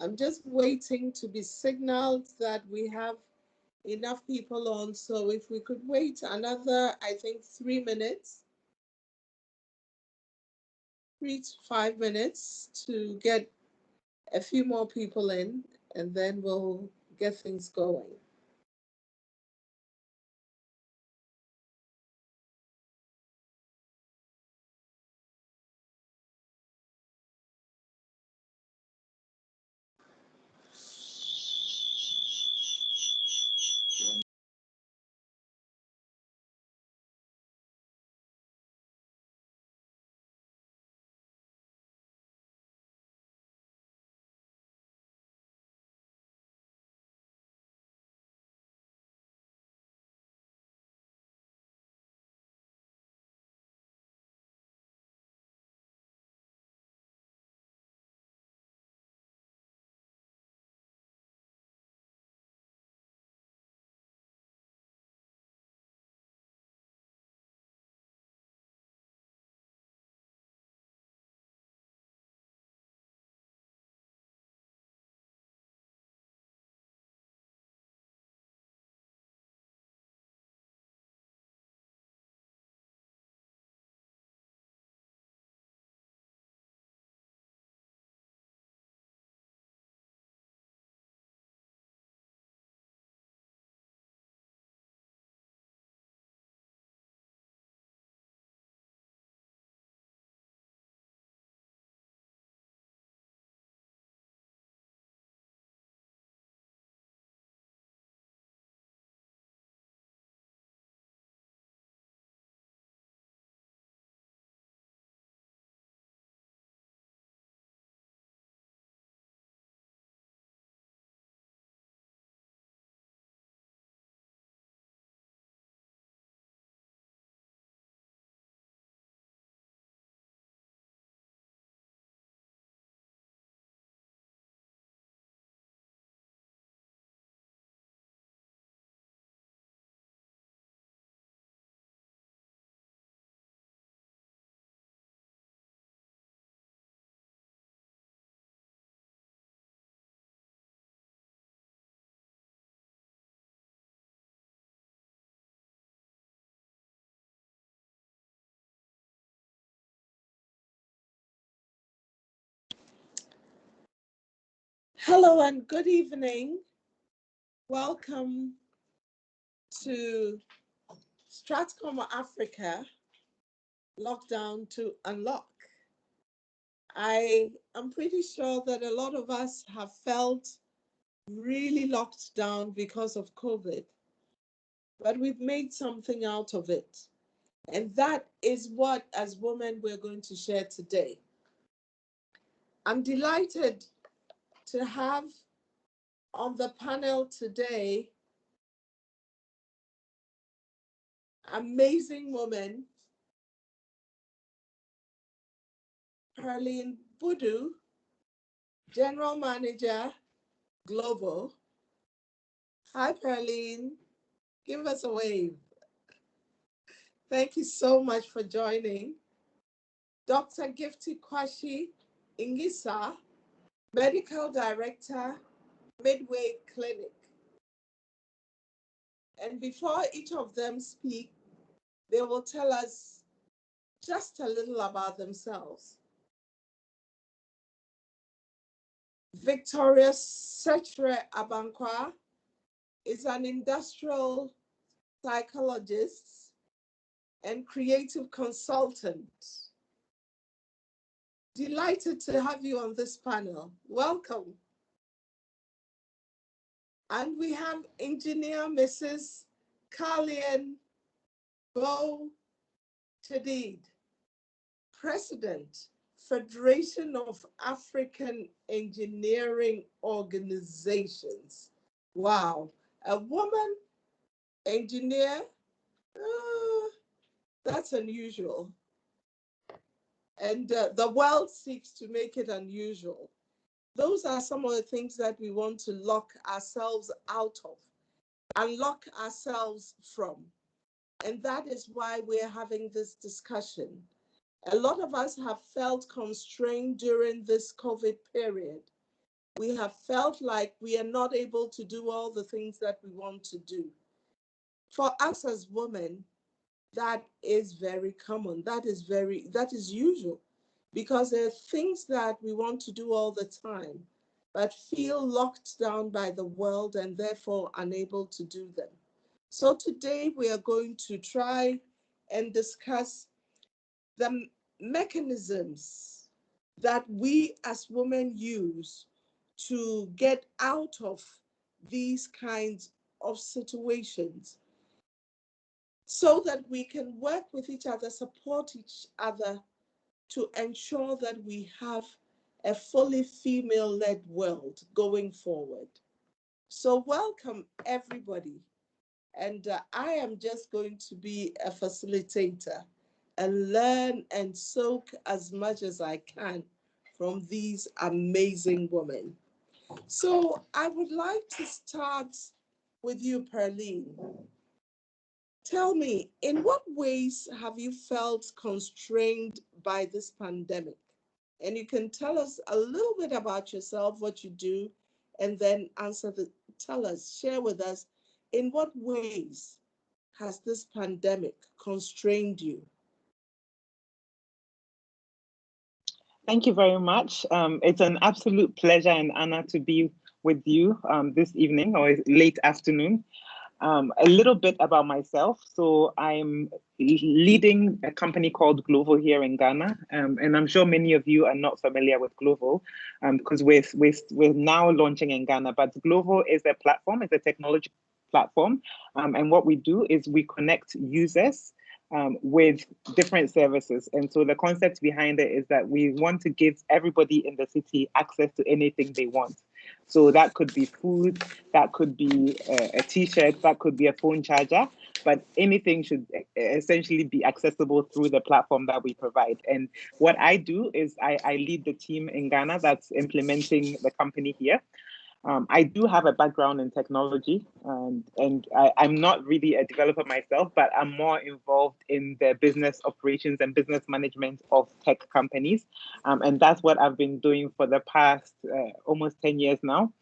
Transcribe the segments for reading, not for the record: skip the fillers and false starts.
I'm just waiting to be signaled that we have enough people on. So if we could wait another, I think 3 minutes, 3 to 5 minutes to get a few more people in, and then we'll get things going. Hello and good evening. Welcome to Stratcomm Africa, Lockdown to Unlock. I am pretty sure that a lot of us have felt really locked down because of COVID, but we've made something out of it. And that is what, as women, we're going to share today. I'm delighted to have on the panel today amazing woman, Perline Budu, General Manager, Global. Hi, Perline. Give us a wave. Thank you so much for joining. Dr. Gifty Kwashi Ingisa, Medical Director, Midway Clinic. And before each of them speak, they will tell us just a little about themselves. Victoria Setre Abankwa is an industrial psychologist and creative consultant. Delighted to have you on this panel. Welcome. And we have engineer Mrs. Carlien Bo Tadid, President, Federation of African Engineering Organizations. Wow, a woman engineer, that's unusual. And the world seeks to make it unusual. Those are some of the things that we want to lock ourselves out of, unlock ourselves from. And that is why we're having this discussion. A lot of us have felt constrained during this COVID period. we have felt like we are not able to do all the things that we want to do. For us as women, that is very common. That is usual, because there are things that we want to do all the time, but feel locked down by the world and therefore unable to do them. So today we are going to try and discuss the mechanisms that we as women use to get out of these kinds of situations, so that we can work with each other, support each other to ensure that we have a fully female-led world going forward. So welcome everybody. And I am just going to be a facilitator and learn and soak as much as I can from these amazing women. So I would like to start with you, Perline. Tell me, in what ways have you felt constrained by this pandemic? And you can tell us a little bit about yourself, what you do, and then share with us, in what ways has this pandemic constrained you? Thank you very much. It's an absolute pleasure and honor to be with you this evening or late afternoon. A little bit about myself. So I'm leading a company called Glovo here in Ghana. And I'm sure many of you are not familiar with Glovo because we're now launching in Ghana. But Glovo is a platform, it's a technology platform. And what we do is we connect users with different services. And so the concept behind it is that we want to give everybody in the city access to anything they want. So that could be food, that could be a t-shirt, that could be a phone charger, but anything should essentially be accessible through the platform that we provide. And what I do is I lead the team in Ghana that's implementing the company here. I do have a background in technology, and I'm not really a developer myself, but I'm more involved in the business operations and business management of tech companies. And that's what I've been doing for the past almost 10 years now.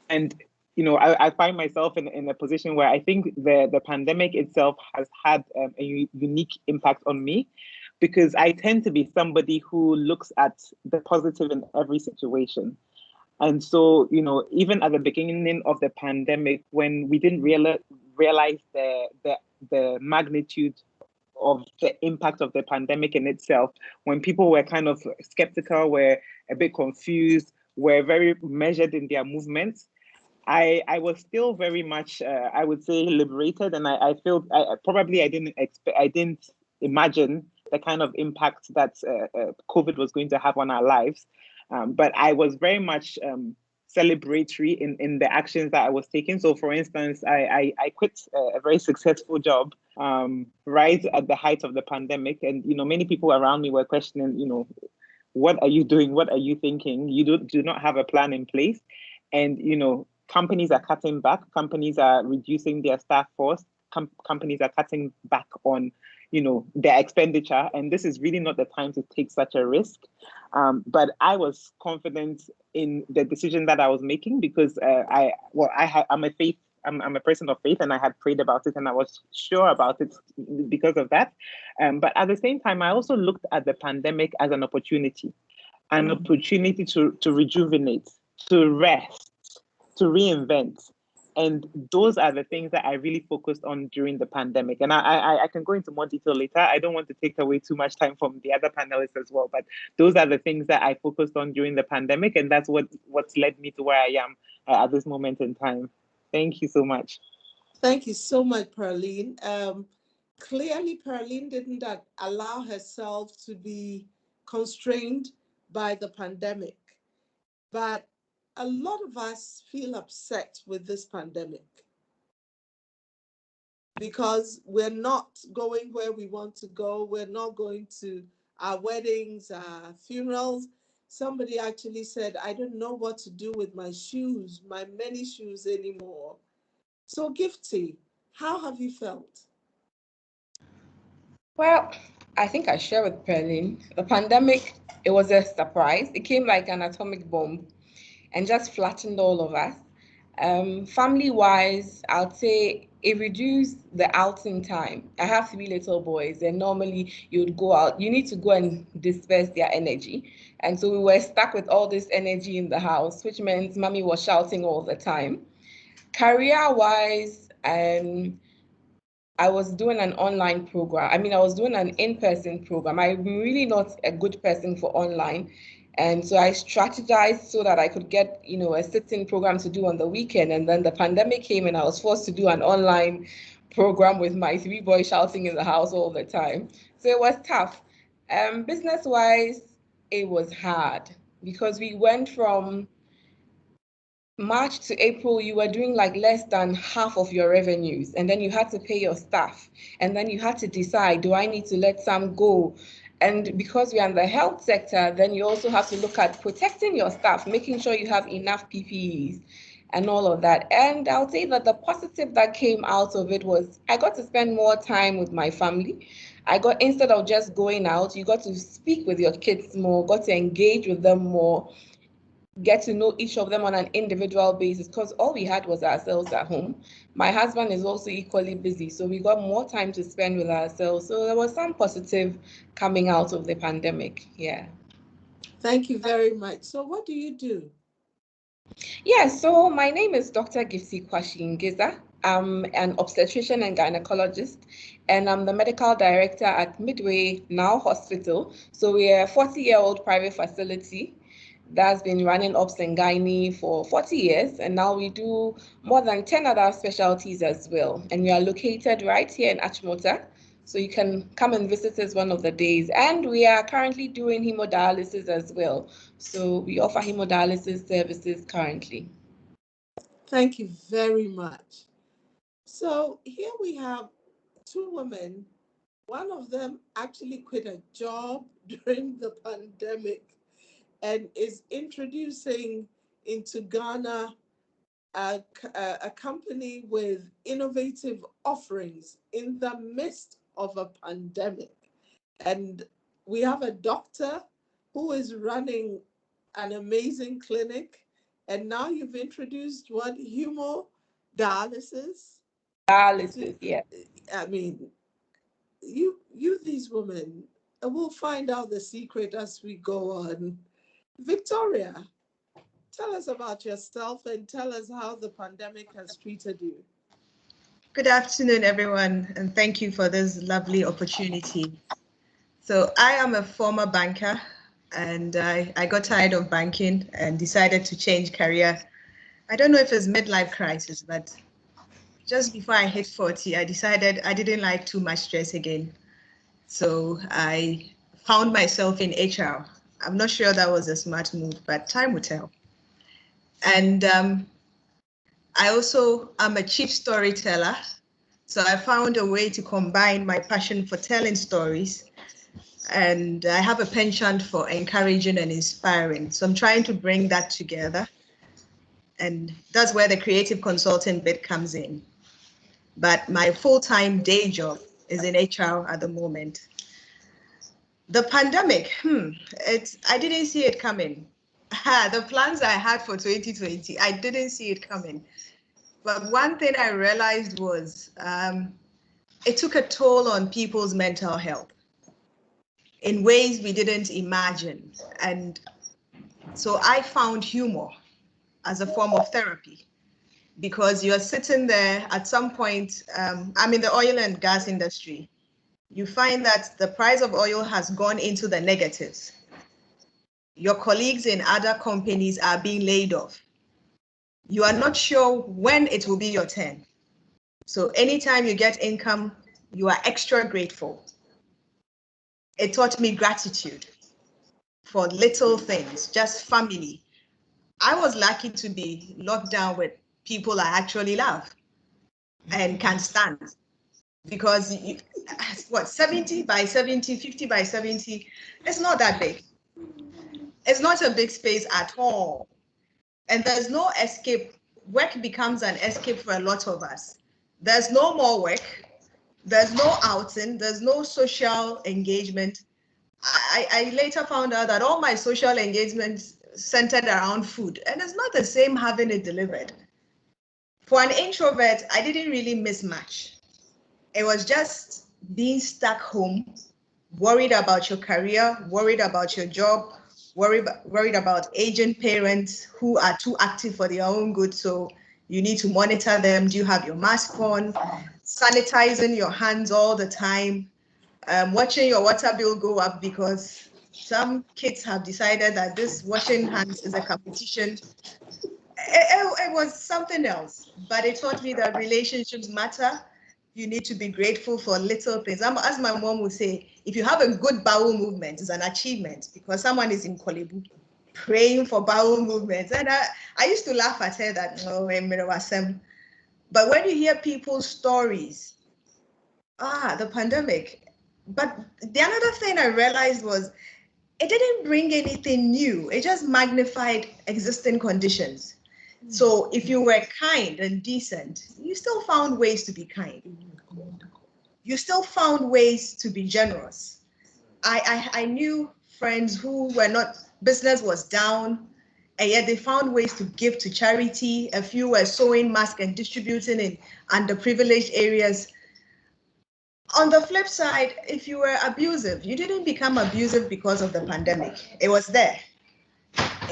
And I find myself in a position where I think the pandemic itself has had a unique impact on me, because I tend to be somebody who looks at the positive in every situation. And so, even at the beginning of the pandemic, when we didn't realize the magnitude of the impact of the pandemic in itself, when people were kind of skeptical, were a bit confused, were very measured in their movements, I was still very much, I would say, liberated, and I feel I didn't imagine the kind of impact that COVID was going to have on our lives. But I was very much celebratory in the actions that I was taking. So, for instance, I quit a very successful job right at the height of the pandemic, and many people around me were questioning, what are you doing? What are you thinking? You do not have a plan in place, and companies are cutting back. Companies are reducing their staff force. Companies are cutting back on their expenditure, and this is really not the time to take such a risk. But I was confident in the decision that I was making, because I'm a person of faith, and I had prayed about it, and I was sure about it because of that. But at the same time, I also looked at the pandemic as an opportunity to rejuvenate, to rest, to reinvent. And those are the things that I really focused on during the pandemic. And I can go into more detail later. I don't want to take away too much time from the other panelists as well, but those are the things that I focused on during the pandemic. And that's what's led me to where I am at this moment in time. Thank you so much. Thank you so much, Perline. Clearly, Perline didn't allow herself to be constrained by the pandemic. But a lot of us feel upset with this pandemic because we're not going where we want to go. We're not going to our weddings, our funerals. Somebody actually said, I don't know what to do with my shoes, my many shoes anymore. So, Gifty, how have you felt? Well, I think I share with Perlin. The pandemic, it was a surprise. It came like an atomic bomb. and just flattened all of us. Family-wise, I'd say it reduced the outing time. I have three little boys, and normally you would go out. You need to go and disperse their energy. And so we were stuck with all this energy in the house, which meant mommy was shouting all the time. Career-wise, I was doing an online program. I was doing an in-person program. I'm really not a good person for online. And so I strategized so that I could get, a sit-in program to do on the weekend. And then the pandemic came and I was forced to do an online program with my three boys shouting in the house all the time. So it was tough. Business-wise, it was hard because we went from March to April, you were doing like less than half of your revenues, and then you had to pay your staff, and then you had to decide, do I need to let some go? And because we are in the health sector, then you also have to look at protecting your staff, making sure you have enough PPEs and all of that. And I'll say that the positive that came out of it was I got to spend more time with my family. Instead of just going out, you got to speak with your kids more, got to engage with them more, get to know each of them on an individual basis, because all we had was ourselves at home. My husband is also equally busy, so we got more time to spend with ourselves. So there was some positive coming out of the pandemic. Yeah. Thank you very much. So what do you do? Yeah, so my name is Dr. Gifsi Kwashingeza. I'm an obstetrician and gynecologist, and I'm the medical director at Midway Now Hospital. So we're a 40-year-old private facility that's been running obs and gynae for 40 years, and now we do more than 10 other specialties as well. And we are located right here in Achimota, so you can come and visit us one of the days. And we are currently doing hemodialysis as well. So we offer hemodialysis services currently. Thank you very much. So here we have two women. One of them actually quit a job during the pandemic and is introducing into Ghana a company with innovative offerings in the midst of a pandemic. And we have a doctor who is running an amazing clinic. And now you've introduced what? Hemodialysis? Dialysis, yeah. I mean, you these women, we'll find out the secret as we go on. Victoria, tell us about yourself and tell us how the pandemic has treated you. Good afternoon, everyone, and thank you for this lovely opportunity. So I am a former banker, and I got tired of banking and decided to change career. I don't know if it's midlife crisis, but just before I hit 40, I decided I didn't like too much stress again. So I found myself in HR. I'm not sure that was a smart move, but time will tell. And I also am a chief storyteller. So I found a way to combine my passion for telling stories, and I have a penchant for encouraging and inspiring. So I'm trying to bring that together. And that's where the creative consulting bit comes in. But my full-time day job is in HR at the moment. The pandemic, I didn't see it coming. The plans I had for 2020, I didn't see it coming. But one thing I realized was it took a toll on people's mental health in ways we didn't imagine. And so I found humor as a form of therapy, because you're sitting there at some point, I'm in the oil and gas industry. You find that the price of oil has gone into the negatives. Your colleagues in other companies are being laid off. You are not sure when it will be your turn. So anytime you get income, you are extra grateful. It taught me gratitude for little things, just family. I was lucky to be locked down with people I actually love and can stand, because 70 by 70, 50 by 70, it's not that big. It's not a big space at all. And there's no escape. Work becomes an escape for a lot of us. There's no more work. There's no outing. There's no social engagement. I later found out that all my social engagements centered around food, and it's not the same having it delivered. For an introvert, I didn't really miss much. It was just being stuck home, worried about your career, worried about your job, worried about aging parents who are too active for their own good. So you need to monitor them. Do you have your mask on? Sanitizing your hands all the time. Watching your water bill go up because some kids have decided that this washing hands is a competition. It was something else, but it taught me that relationships matter. You need to be grateful for little things. As my mom would say, if you have a good bowel movement, it's an achievement because someone is in Kolebu praying for bowel movements. And I used to laugh at her that, oh, but when you hear people's stories, the pandemic. But the another thing I realized was it didn't bring anything new. It just magnified existing conditions. So if you were kind and decent, you still found ways to be kind. You still found ways to be generous. I knew friends who were not, business was down, and yet they found ways to give to charity. A few were sewing masks and distributing in underprivileged areas. On the flip side, if you were abusive, you didn't become abusive because of the pandemic. It was there.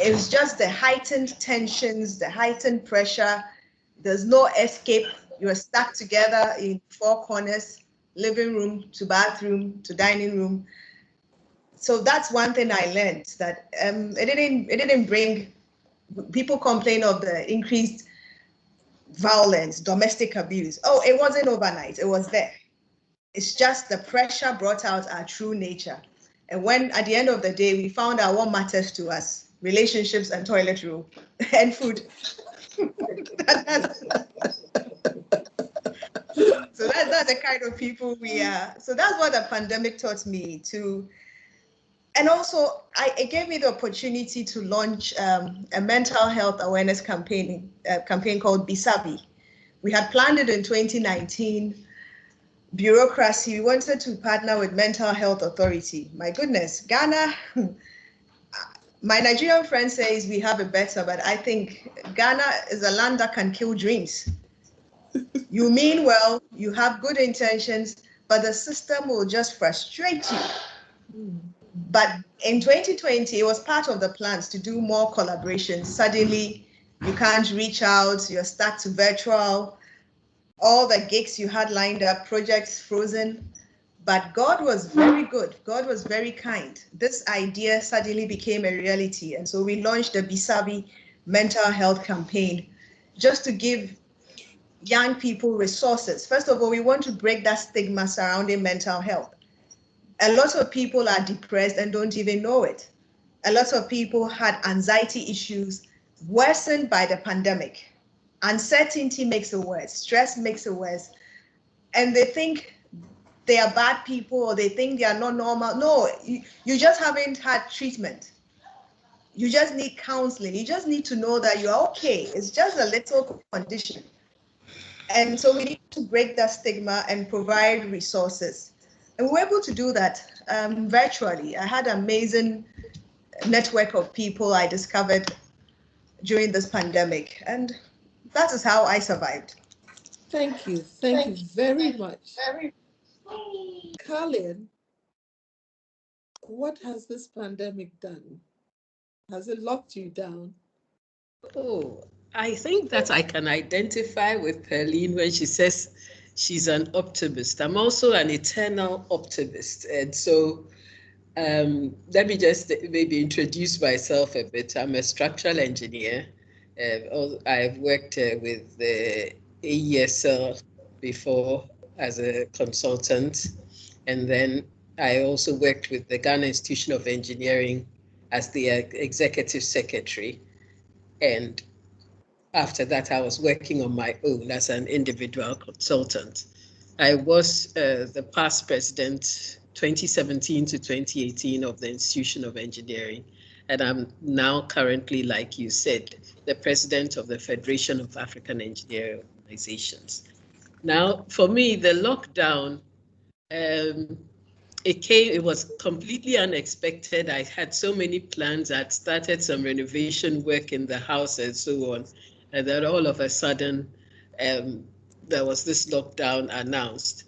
It was just the heightened tensions, the heightened pressure. There's no escape. You're stuck together in four corners, living room to bathroom to dining room. So that's one thing I learned, that it didn't bring, people complain of the increased violence, domestic abuse. Oh, it wasn't overnight. It was there. It's just the pressure brought out our true nature. And when at the end of the day, we found out what matters to us, relationships and toilet roll and food. So that's the kind of people we are. So that's what the pandemic taught me to. And also, it gave me the opportunity to launch a mental health awareness campaign called Bisabi. We had planned it in 2019. Bureaucracy, we wanted to partner with Mental Health Authority. My goodness, Ghana, my Nigerian friend says we have it better, but I think Ghana is a land that can kill dreams. You mean well, you have good intentions, but the system will just frustrate you. But in 2020, it was part of the plans to do more collaborations. Suddenly, you can't reach out, you're stuck to virtual. All the gigs you had lined up, projects frozen, but God was very good. God was very kind. This idea suddenly became a reality. And so we launched the Bisabi mental health campaign just to give young people resources. First of all, we want to break that stigma surrounding mental health. A lot of people are depressed and don't even know it. A lot of people had anxiety issues worsened by the pandemic. Uncertainty makes it worse. Stress makes it worse. And they think they are bad people or they think they are not normal. No, you just haven't had treatment. You just need counseling. You just need to know that you're okay. It's just a little condition. And so we need to break that stigma and provide resources. And we were able to do that virtually. I had an amazing network of people I discovered during this pandemic. And that is how I survived. Thank you. Thank you very much. Colin, what has this pandemic done? Has it locked you down? Oh, I think that I can identify with Perline when she says she's an optimist. I'm also an eternal optimist. And so let me just maybe introduce myself a bit. I'm a structural engineer. I've worked with the AESL before as a consultant. And then I also worked with the Ghana Institution of Engineering as the executive secretary. And after that, I was working on my own as an individual consultant. I was the past president, 2017 to 2018, of the Institution of Engineering. And I'm now currently, like you said, the president of the Federation of African Engineering Organizations. Now, for me, the lockdown, it was completely unexpected. I had so many plans. I'd started some renovation work in the house and so on. And then all of a sudden, there was this lockdown announced.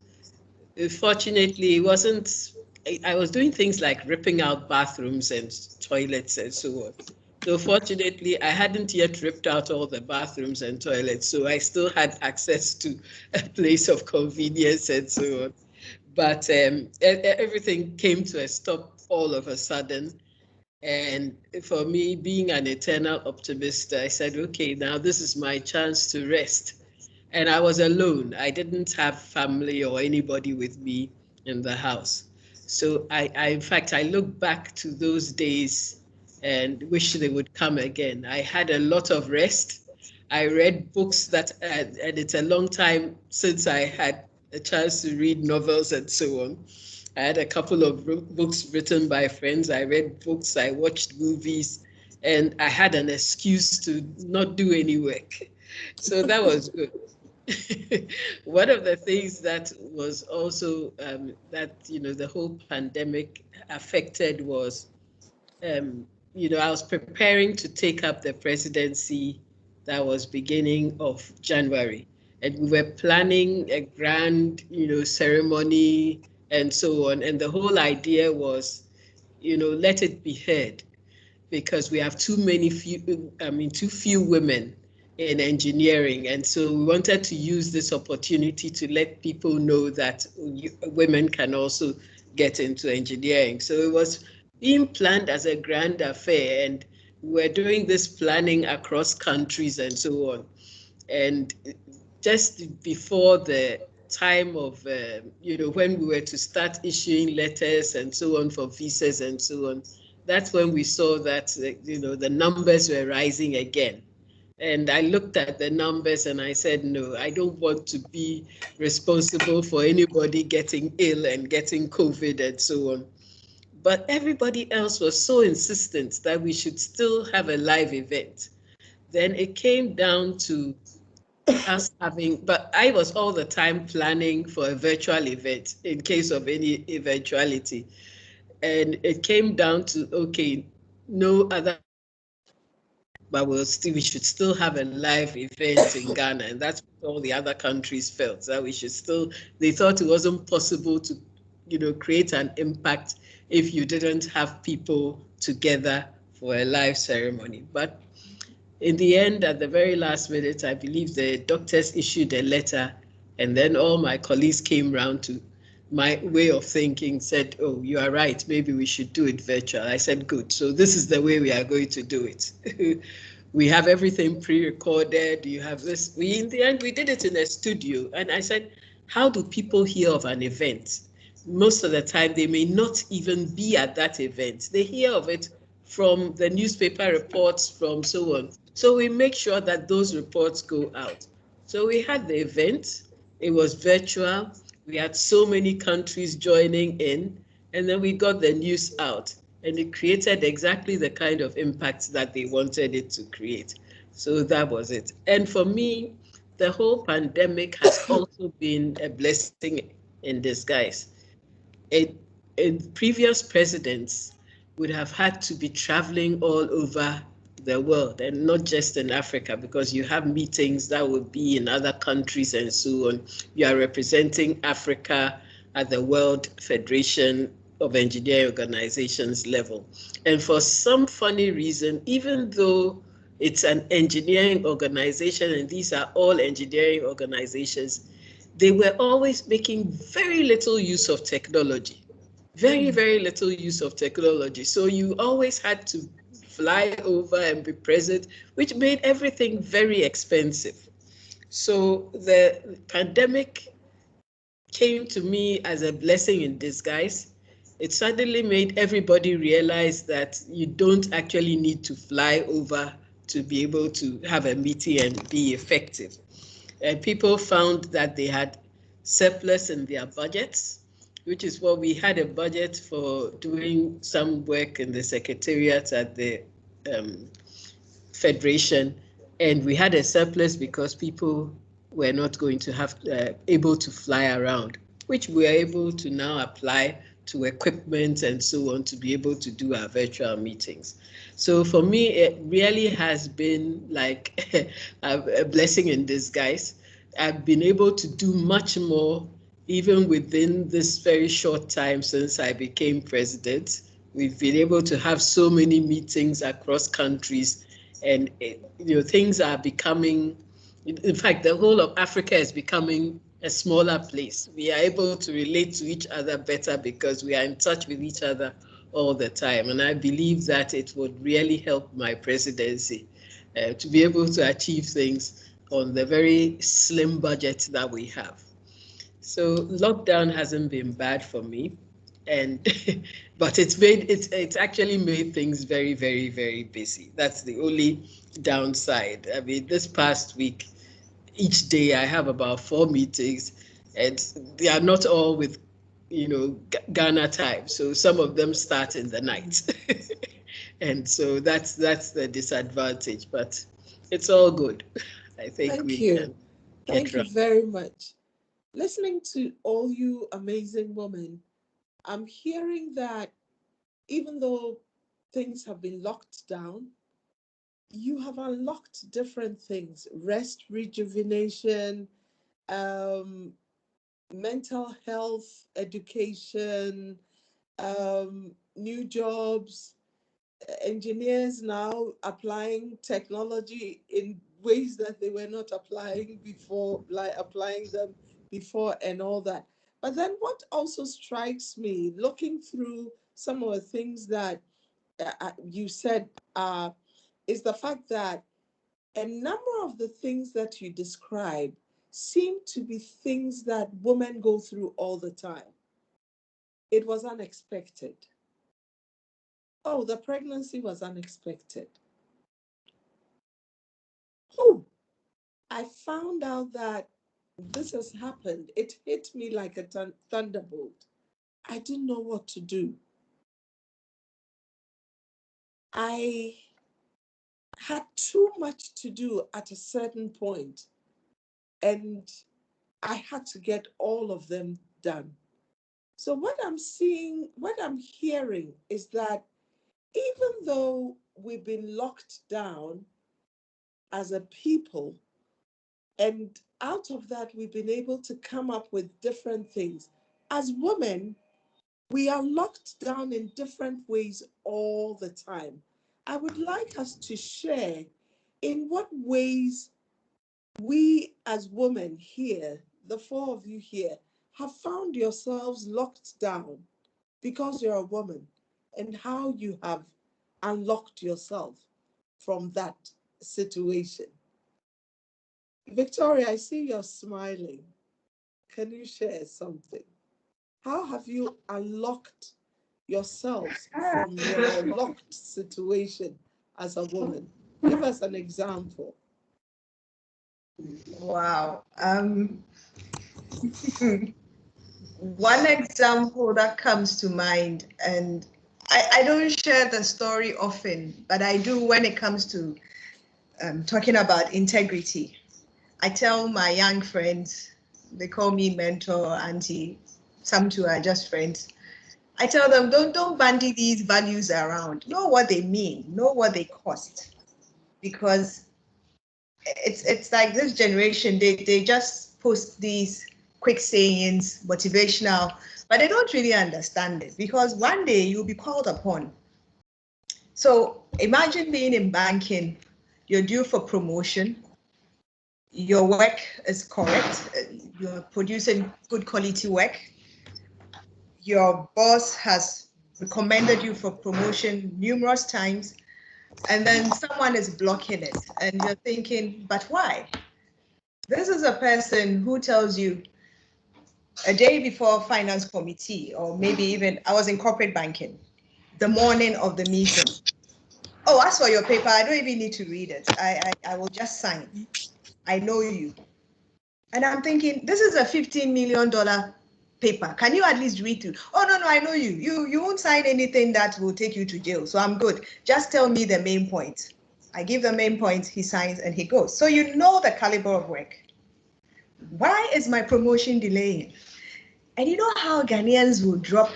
Fortunately, it wasn't, I was doing things like ripping out bathrooms and toilets and so on. So fortunately, I hadn't yet ripped out all the bathrooms and toilets, so I still had access to a place of convenience and so on. But everything came to a stop all of a sudden. And for me, being an eternal optimist, I said, okay, now this is my chance to rest. And I was alone. I didn't have family or anybody with me in the house. So in fact, I look back to those days and wish they would come again. I had a lot of rest. I read books and it's a long time since I had a chance to read novels and so on. I had a couple of books written by friends. I read books, I watched movies, and I had an excuse to not do any work. So that was good. One of the things that was also that the whole pandemic affected was I was preparing to take up the presidency that was beginning of January, and we were planning a grand ceremony and so on, and the whole idea was let it be heard, because we have too few women in engineering. And so we wanted to use this opportunity to let people know that women can also get into engineering. So it was being planned as a grand affair, and we're doing this planning across countries and so on. And just before the time of, when we were to start issuing letters and so on for visas and so on, that's when we saw that, the numbers were rising again. And I looked at the numbers and I said, no, I don't want to be responsible for anybody getting ill and getting COVID and so on. But everybody else was so insistent that we should still have a live event. Then it came down to us having, but I was all the time planning for a virtual event in case of any eventuality. And it came down to, okay, no other, but we should still have a live event in Ghana. And that's what all the other countries felt, that we should still, they thought it wasn't possible to, create an impact if you didn't have people together for a live ceremony. But in the end, at the very last minute, I believe the doctors issued a letter, and then all my colleagues came round to my way of thinking, said, oh, you are right, maybe we should do it virtual. I said, good, so this is the way we are going to do it. We have everything pre-recorded, you have this. In the end, we did it in a studio, and I said, how do people hear of an event? Most of the time, they may not even be at that event. They hear of it from the newspaper reports, from so on. So we make sure that those reports go out. So we had the event, it was virtual, we had so many countries joining in, and then we got the news out, and it created exactly the kind of impact that they wanted it to create. So that was it. And for me, the whole pandemic has also been a blessing in disguise. Previous presidents would have had to be traveling all over the world, and not just in Africa, because you have meetings that would be in other countries and so on. You are representing Africa at the World Federation of Engineering Organizations level. And for some funny reason, even though it's an engineering organization and these are all engineering organizations, they were always making very little use of technology. Very, very little use of technology. So you always had to fly over and be present, which made everything very expensive. So the pandemic came to me as a blessing in disguise. It suddenly made everybody realize that you don't actually need to fly over to be able to have a meeting and be effective. And people found that they had surplus in their budgets, which is what we had a budget for doing some work in the secretariat at the Federation. And we had a surplus because people were not going to have able to fly around, which we are able to now apply to equipment and so on to be able to do our virtual meetings. So for me, it really has been like a blessing in disguise. I've been able to do much more even within this very short time since I became president. We've been able to have so many meetings across countries, and things are becoming, in fact, the whole of Africa is becoming a smaller place. We are able to relate to each other better because we are in touch with each other all the time. And I believe that it would really help my presidency to be able to achieve things on the very slim budget that we have. So lockdown hasn't been bad for me, and but it's actually made things very, very, very busy. That's the only downside. I mean, this past week, each day I have about 4 meetings, and they are not all with, Ghana time. So some of them start in the night, and so that's the disadvantage. But it's all good. I think Thank we you. can Thank get you around. very much. Listening to all you amazing women, I'm hearing that even though things have been locked down, you have unlocked different things: rest, rejuvenation, mental health, education, new jobs, engineers now applying technology in ways that they were not applying before, like applying them before and all that. But then what also strikes me, looking through some of the things that you said, is the fact that a number of the things that you describe seem to be things that women go through all the time. It was unexpected. Oh, the pregnancy was unexpected. Oh, I found out that this has happened. It hit me like a thunderbolt. I didn't know what to do. I had too much to do at a certain point, and I had to get all of them done. So what I'm seeing, what I'm hearing is that even though we've been locked down as a people, and out of that, we've been able to come up with different things. As women, we are locked down in different ways all the time. I would like us to share in what ways we as women here, the four of you here, have found yourselves locked down because you're a woman, and how you have unlocked yourself from that situation. Victoria, I see you're smiling. Can you share something? How have you unlocked yourselves from your locked situation as a woman? Give us an example. Wow. One example that comes to mind, and I don't share the story often, but I do when it comes to talking about integrity. I tell my young friends, they call me mentor, auntie, some two are just friends. I tell them, don't bandy these values around. Know what they mean, know what they cost. Because it's like this generation, they just post these quick sayings, motivational, but they don't really understand it, because one day you'll be called upon. So imagine being in banking, you're due for promotion, your work is correct, you're producing good quality work, your boss has recommended you for promotion numerous times, and then someone is blocking it, and you're thinking, but why? This is a person who tells you a day before finance committee, or maybe even I was in corporate banking, the morning of the meeting. Oh, as for your paper, I don't even need to read it. I will just sign. I know you. And I'm thinking, this is a $15 million paper. Can you at least read through? Oh, no, I know you. You won't sign anything that will take you to jail. So I'm good. Just tell me the main point. I give the main point, he signs and he goes. So you know the caliber of work. Why is my promotion delaying? And you know how Ghanaians will drop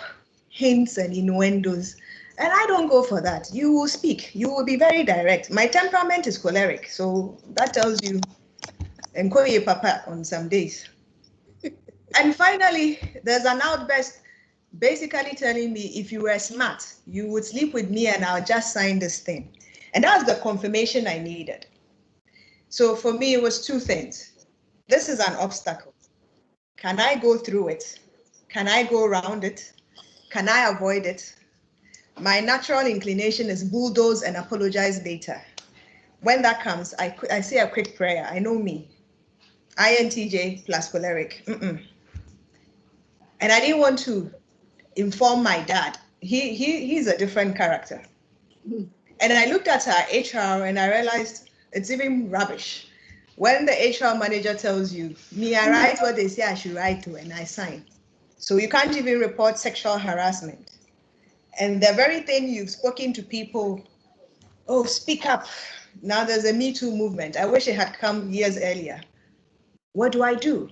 hints and innuendos. And I don't go for that. You will speak. You will be very direct. My temperament is choleric, so that tells you, enkoye papa on some days. And finally, there's an outburst basically telling me, if you were smart, you would sleep with me and I'll just sign this thing. And that was the confirmation I needed. So for me, it was two things. This is an obstacle. Can I go through it? Can I go around it? Can I avoid it? My natural inclination is bulldoze and apologize later. When that comes, I say a quick prayer. I know me. INTJ plus choleric. And I didn't want to inform my dad. He's a different character. And I looked at our HR and I realized it's even rubbish. When the HR manager tells you, me, I write what they say I should write to and I sign. So you can't even report sexual harassment. And the very thing you've spoken to people, oh, speak up. Now there's a Me Too movement. I wish it had come years earlier. What do I do?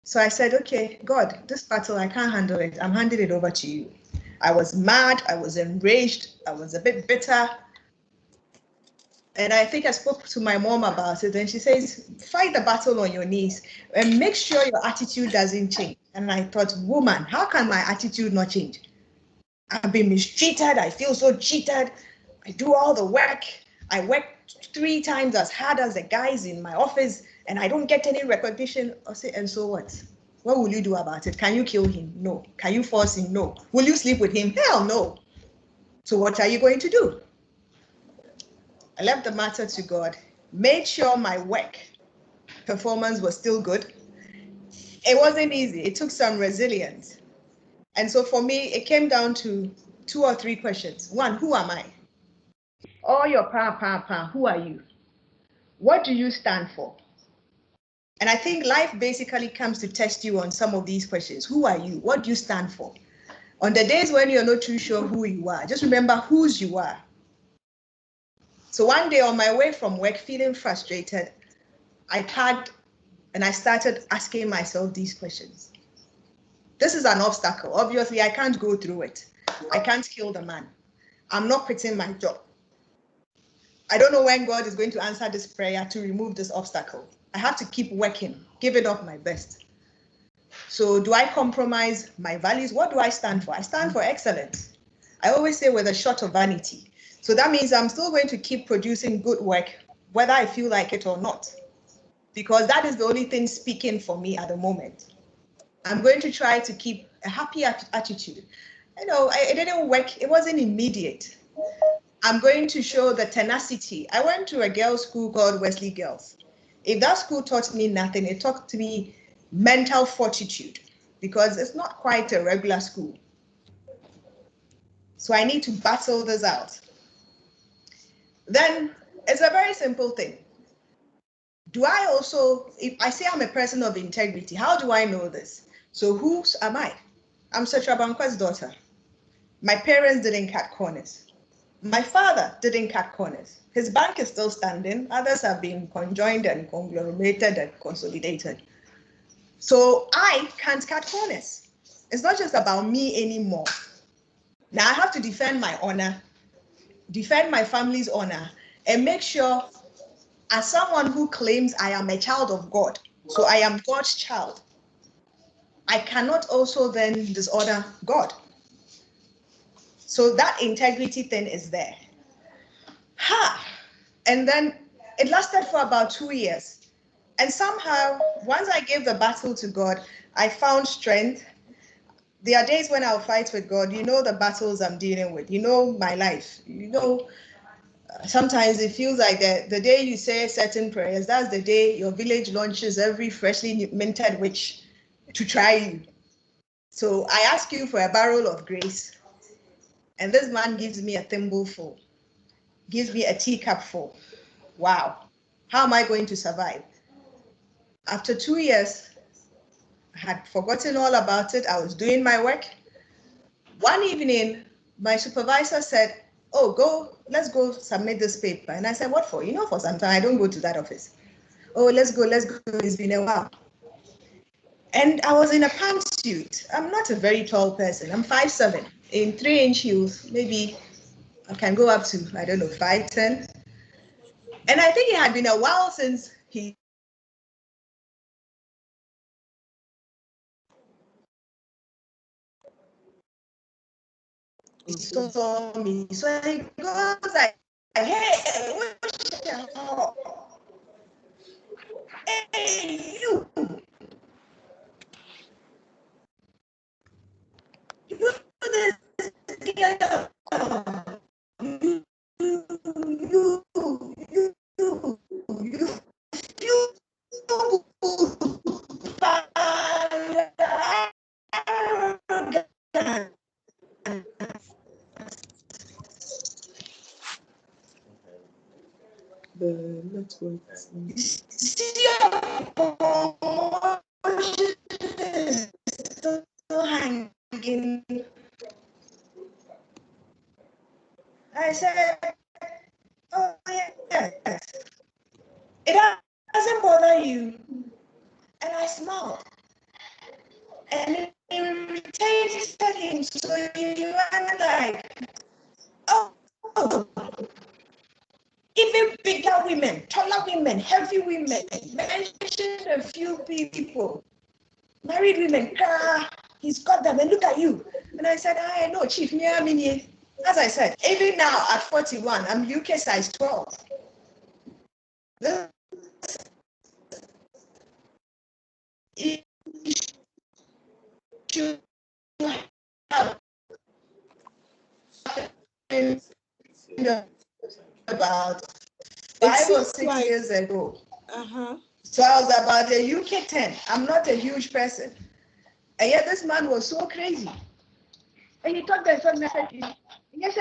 So I said, okay, God, this battle, I can't handle it. I'm handing it over to you. I was mad. I was enraged. I was a bit bitter. And I think I spoke to my mom about it. And she says, fight the battle on your knees and make sure your attitude doesn't change. And I thought, woman, how can my attitude not change? I've been mistreated. I feel so cheated. I do all the work. I work 3 times as hard as the guys in my office and I don't get any recognition. I say, and so what? What will you do about it? Can you kill him? No. Can you force him? No. Will you sleep with him? Hell no. So what are you going to do? I left the matter to God, made sure my work performance was still good. It wasn't easy. It took some resilience. And so for me, it came down to 2 or 3 questions. 1, who am I? Oh, your pa, who are you? What do you stand for? And I think life basically comes to test you on some of these questions. Who are you? What do you stand for? On the days when you're not too sure who you are, just remember whose you are. So one day on my way from work, feeling frustrated, I packed and I started asking myself these questions. This is an obstacle. Obviously, I can't go through it. I can't kill the man. I'm not quitting my job. I don't know when God is going to answer this prayer to remove this obstacle. I have to keep working, give it up my best. So do I compromise my values? What do I stand for? I stand for excellence. I always say with a shot of vanity. So that means I'm still going to keep producing good work, whether I feel like it or not, because that is the only thing speaking for me at the moment. I'm going to try to keep a happy attitude. You know, it didn't work. It wasn't immediate. I'm going to show the tenacity. I went to a girls' school called Wesley Girls. If that school taught me nothing, it taught me mental fortitude, because it's not quite a regular school. So I need to battle this out. Then it's a very simple thing. Do I also, if I say I'm a person of integrity, how do I know this? So who am I? I'm Setra Bankwa's daughter. My parents didn't cut corners. My father didn't cut corners. His bank is still standing. Others have been conjoined and conglomerated and consolidated. So I can't cut corners. It's not just about me anymore. Now I have to defend my honor, defend my family's honor, and make sure, as someone who claims I am a child of God, so I am God's child, I cannot also then dishonor God. So that integrity thing is there. And then it lasted for about 2 years. And somehow, once I gave the battle to God, I found strength. There are days when I'll fight with God. You know the battles I'm dealing with. You know my life. You know, sometimes it feels like the day you say certain prayers, that's the day your village launches every freshly minted witch to try you. So I ask you for a barrel of grace, and this man gives me a thimble full, gives me a teacup full. Wow, how am I going to survive? After 2 years, I had forgotten all about it. I was doing my work. One evening, my supervisor said, oh, let's go submit this paper. And I said, what for? You know, for some time, I don't go to that office. Oh, let's go. It's been a while. And I was in a pantsuit. I'm not a very tall person. I'm 5'7". In 3-inch heels, maybe I can go up to, I don't know, 5'10". And I think it had been a while since he saw me. So he goes like, hey, hey, you this girl. The network. Still hanging. I said, oh, yes. It doesn't bother you. And I smiled. And he irritated him. So he went like, oh, even bigger women, taller women, heavy women, mentioned a few people, married women, he's got them, and look at you. And I said, I know, Chief, as I said, even now at 41, I'm UK size 12. About 5 or 6 years ago. So I was about a UK 10. I'm not a huge person. And yet this man was so crazy. And he talked and said, yes,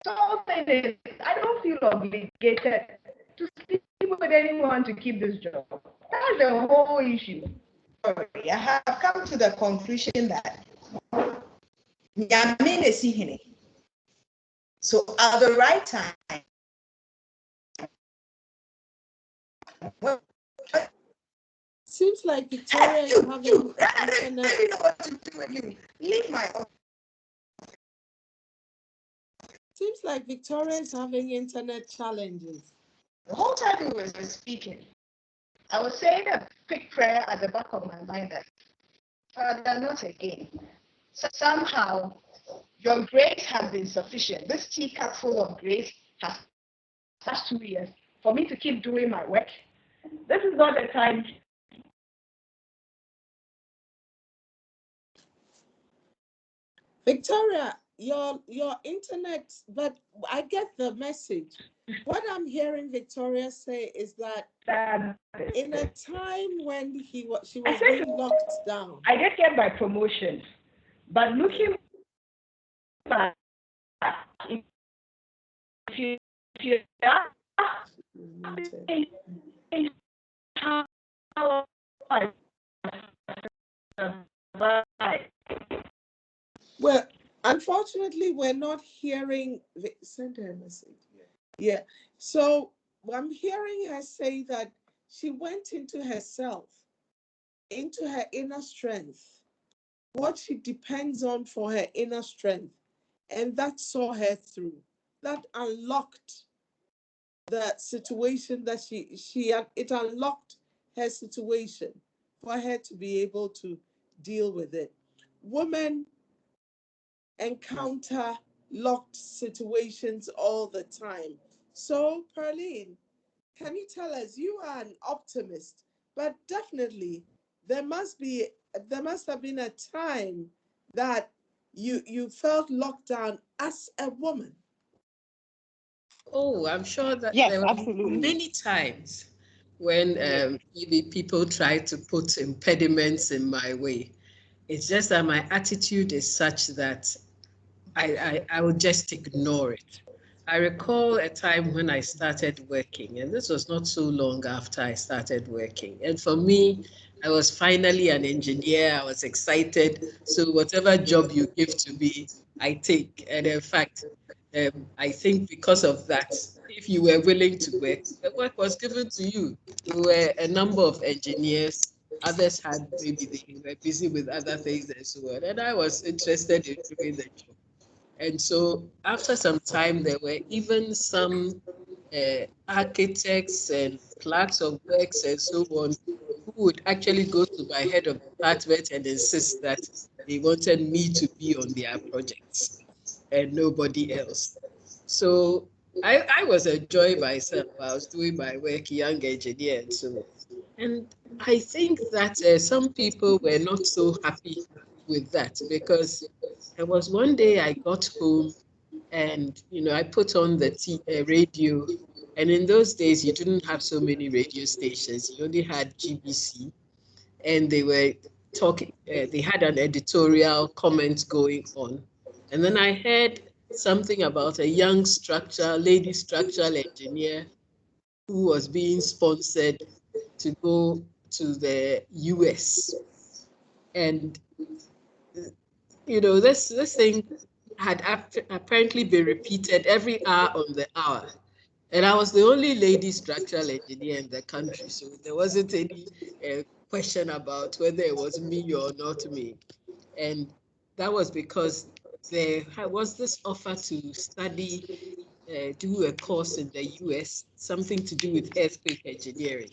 so I don't feel obligated to speak with anyone to keep this job. That's the whole issue. I have come to the conclusion that so at the right time, seems like Victoria is having internet. I know what to do with you. Leave my office. Seems like Victoria is having internet challenges. The whole time we were speaking, I was saying a quick prayer at the back of my mind that, Father, not again. So somehow, your grace has been sufficient. This teacup full of grace has last 2 years for me to keep doing my work. This is not the time. Victoria, your internet, but I get the message. What I'm hearing Victoria say is that in a time when she was being locked down. I did get my promotion, but looking back, if you well, unfortunately, we're not hearing. Send her a message. Yeah. So I'm hearing her say that she went into herself, into her inner strength, what she depends on for her inner strength, and that saw her through. That unlocked the situation that it unlocked her situation for her to be able to deal with it. Women encounter locked situations all the time. So, Perline, can you tell us, you are an optimist, but definitely there must have been a time that you felt locked down as a woman. Oh, I'm sure that yes, there were absolutely. many times when maybe people try to put impediments in my way. It's just that my attitude is such that I would just ignore it. I recall a time when I started working, and this was not so long after I started working. And for me, I was finally an engineer. I was excited. So whatever job you give to me, I take. And in fact, I think because of that, if you were willing to work, the work was given to you. There were a number of engineers. Others had maybe they were busy with other things and so on. And I was interested in doing the job. And so after some time, there were even some architects and clerks of works and so on who would actually go to my head of department and insist that they wanted me to be on their projects and nobody else. So I was enjoying myself. I was doing my work, young engineer and so on. And I think that some people were not so happy with that because there was one day I got home and I put on the radio, and in those days you didn't have so many radio stations. You only had GBC, and they were talking. They had an editorial comment going on, and then I heard something about a young lady structural engineer who was being sponsored to go to the US, and this thing had apparently been repeated every hour on the hour. And I was the only lady structural engineer in the country, so there wasn't any question about whether it was me or not me. And that was because there was this offer to study, do a course in the US, something to do with earthquake engineering.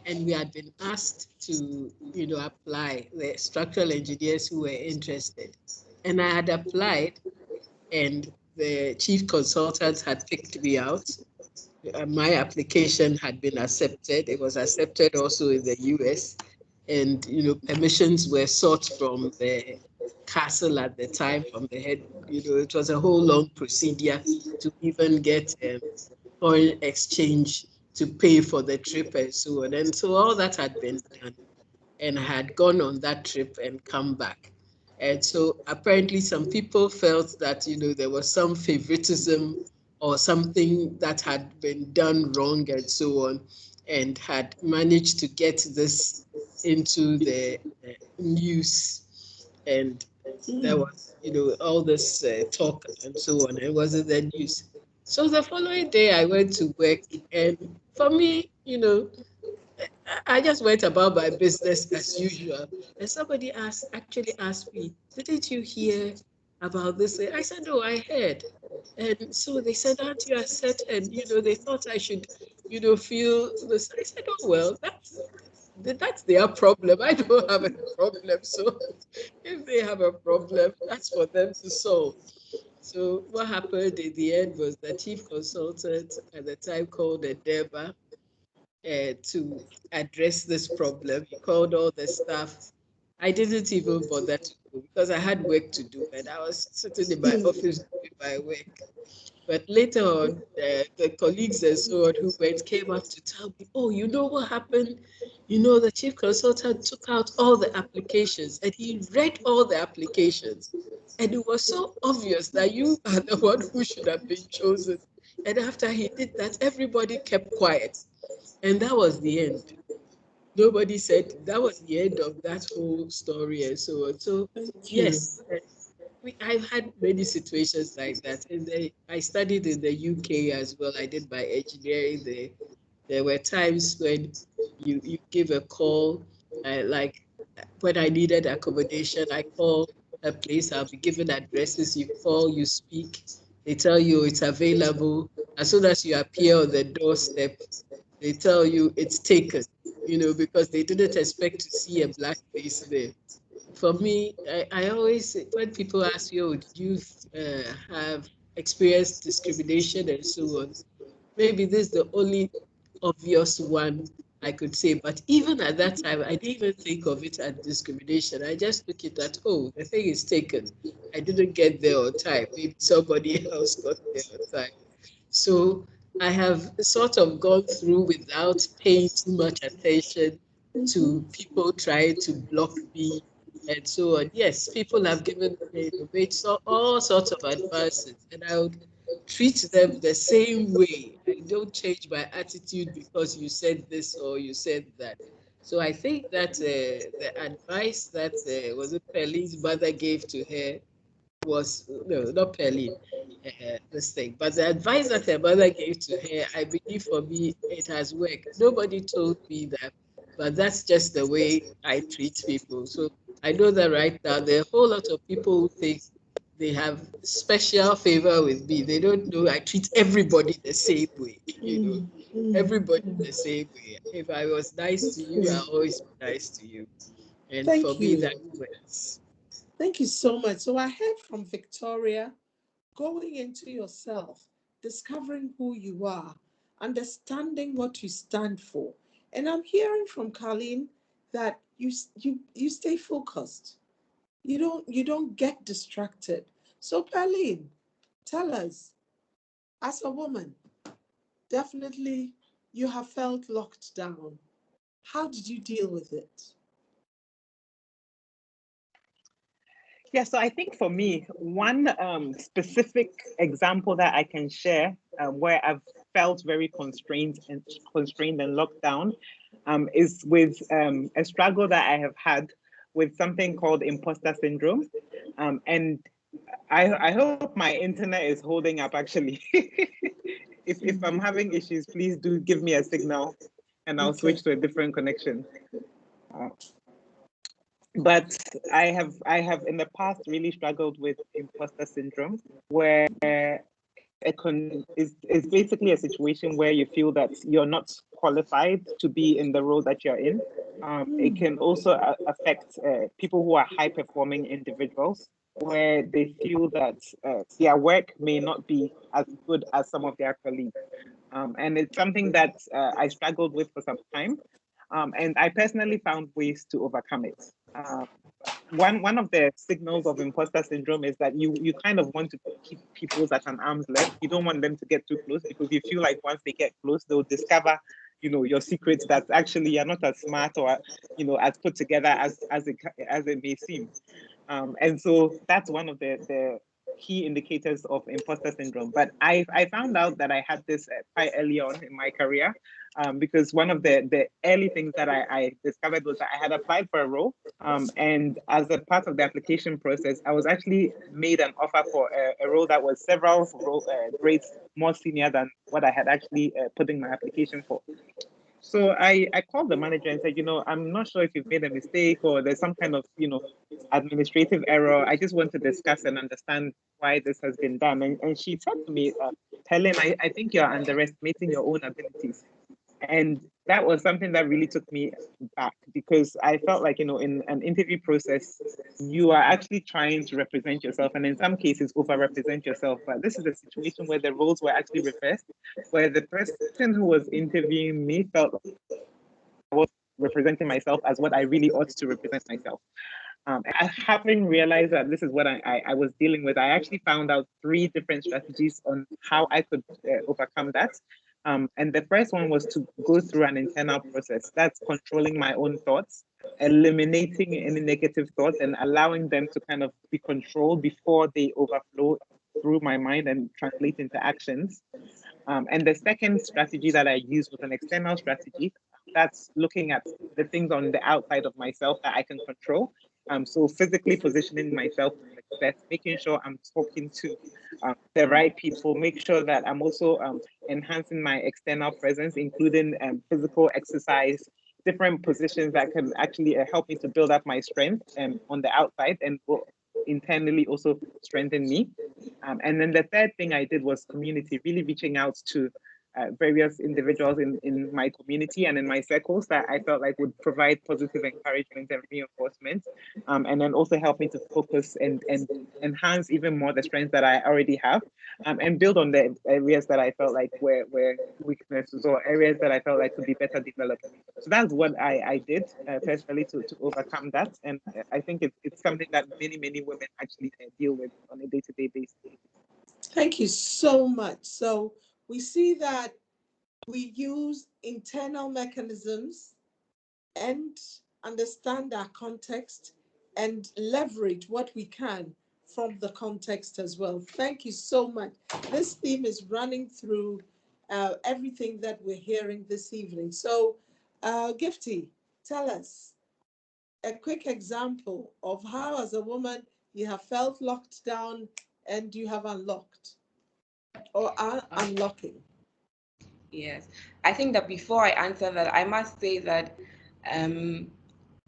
And we had been asked to, apply, the structural engineers who were interested. And I had applied, and the chief consultant had picked me out. My application had been accepted. It was accepted also in the US. And, permissions were sought from the castle at the time, from the head. It was a whole long procedure to even get foreign exchange to pay for the trip and so on. And so all that had been done, and I had gone on that trip and come back. And so apparently some people felt that, there was some favoritism or something that had been done wrong and so on, and had managed to get this into the news. And there was, all this talk and so on. It was in the news. So the following day I went to work, and for me, I just went about my business as usual. And somebody actually asked me, didn't you hear about this? I said, no, I heard. And so they said, aren't you upset? And, they thought I should, feel this. I said, oh, well, that's their problem. I don't have a problem. So if they have a problem, that's for them to solve. So what happened in the end was the chief consultant at the time called Deba to address this problem. He called all the staff. I didn't even bother to go because I had work to do, and I was sitting in my office doing my work. But later on, the colleagues and so on who came up to tell me, oh, you know what happened? The chief consultant took out all the applications and he read all the applications. And it was so obvious that you are the one who should have been chosen. And after he did that, everybody kept quiet. And that was the end. Nobody said that was the end of that whole story and so on. So, yes, I've had many situations like that. I studied in the UK as well. I did my engineering there. There were times when you give a call, like when I needed accommodation, I call a place, I'll be given addresses, you call, you speak, they tell you it's available. As soon as you appear on the doorstep, they tell you it's taken, because they didn't expect to see a black face there. For me, I always, when people ask you, oh, did you have experienced discrimination and so on, maybe this is the only obvious one I could say. But even at that time, I didn't even think of it as discrimination. I just took it that, oh, the thing is taken. I didn't get there on time. Maybe somebody else got there on time. So I have sort of gone through without paying too much attention to people trying to block me and so on. Yes, people have given made all sorts of advances, and I would treat them the same way. I don't change my attitude because you said this or you said that. So I think that the advice that was it Perline's mother gave to her was, no, not Perline, this thing. But the advice that her mother gave to her, I believe for me, it has worked. Nobody told me that, but that's just the way I treat people. So I know that right now there are a whole lot of people who think they have special favor with me. They don't know I treat everybody the same way, everybody the same way. If I was nice to you, I'll always be nice to you. And for Thank me, you. that works. Thank you so much. So I heard from Victoria, going into yourself, discovering who you are, understanding what you stand for. And I'm hearing from Colleen that you stay focused. You don't get distracted. So Pauline, tell us, as a woman, definitely you have felt locked down. How did you deal with it? Yeah, so I think for me, one specific example that I can share where I've felt very constrained and locked down is with a struggle that I have had with something called imposter syndrome. And I hope my internet is holding up actually. If I'm having issues, please do give me a signal and I'll switch to a different connection. But I have in the past really struggled with imposter syndrome, where is basically a situation where you feel that you're not qualified to be in the role that you're in. It can also affect people who are high performing individuals, where they feel that their work may not be as good as some of their colleagues. And it's something that I struggled with for some time. And I personally found ways to overcome it. One of the signals of imposter syndrome is that you kind of want to keep people at an arm's length. You don't want them to get too close because you feel like once they get close, they'll discover, your secrets that actually you're not as smart or, as put together as it may seem. And so that's one of the key indicators of imposter syndrome. But I found out that I had this quite early on in my career, because one of the early things that I discovered was that I had applied for a role, and as a part of the application process, I was actually made an offer for a role that was several grades more senior than what I had actually put in my application for. So I called the manager and said, I'm not sure if you've made a mistake or there's some kind of, administrative error. I just want to discuss and understand why this has been done. And she said to me, Helen, I think you're underestimating your own abilities. And that was something that really took me back, because I felt like, in an interview process, you are actually trying to represent yourself and in some cases over-represent yourself. But this is a situation where the roles were actually reversed, where the person who was interviewing me felt like I was representing myself as what I really ought to represent myself. Having realized that this is what I was dealing with, I actually found out 3 different strategies on how I could overcome that. And the first one was to go through an internal process. That's controlling my own thoughts, eliminating any negative thoughts, and allowing them to kind of be controlled before they overflow through my mind and translate into actions. And the second strategy that I used was an external strategy. That's looking at the things on the outside of myself that I can control. So physically positioning myself for success, making sure I'm talking to the right people, make sure that I'm also enhancing my external presence, including physical exercise, different positions that can actually help me to build up my strength on the outside and will internally also strengthen me. And then the third thing I did was community, really reaching out to various individuals in my community and in my circles that I felt like would provide positive encouragement and reinforcement, and then also help me to focus and enhance even more the strengths that I already have, and build on the areas that I felt like were weaknesses or areas that I felt like could be better developed. So that's what I did personally to overcome that. And I think it's something that many women actually deal with on a day-to-day basis. Thank you so much. So we see that we use internal mechanisms and understand our context and leverage what we can from the context as well. Thank you so much. This theme is running through everything that we're hearing this evening. So, Gifty, tell us a quick example of how, as a woman, you have felt locked down and you have unlocked. or are unlocking? Yes, I think that before I answer that, I must say that um,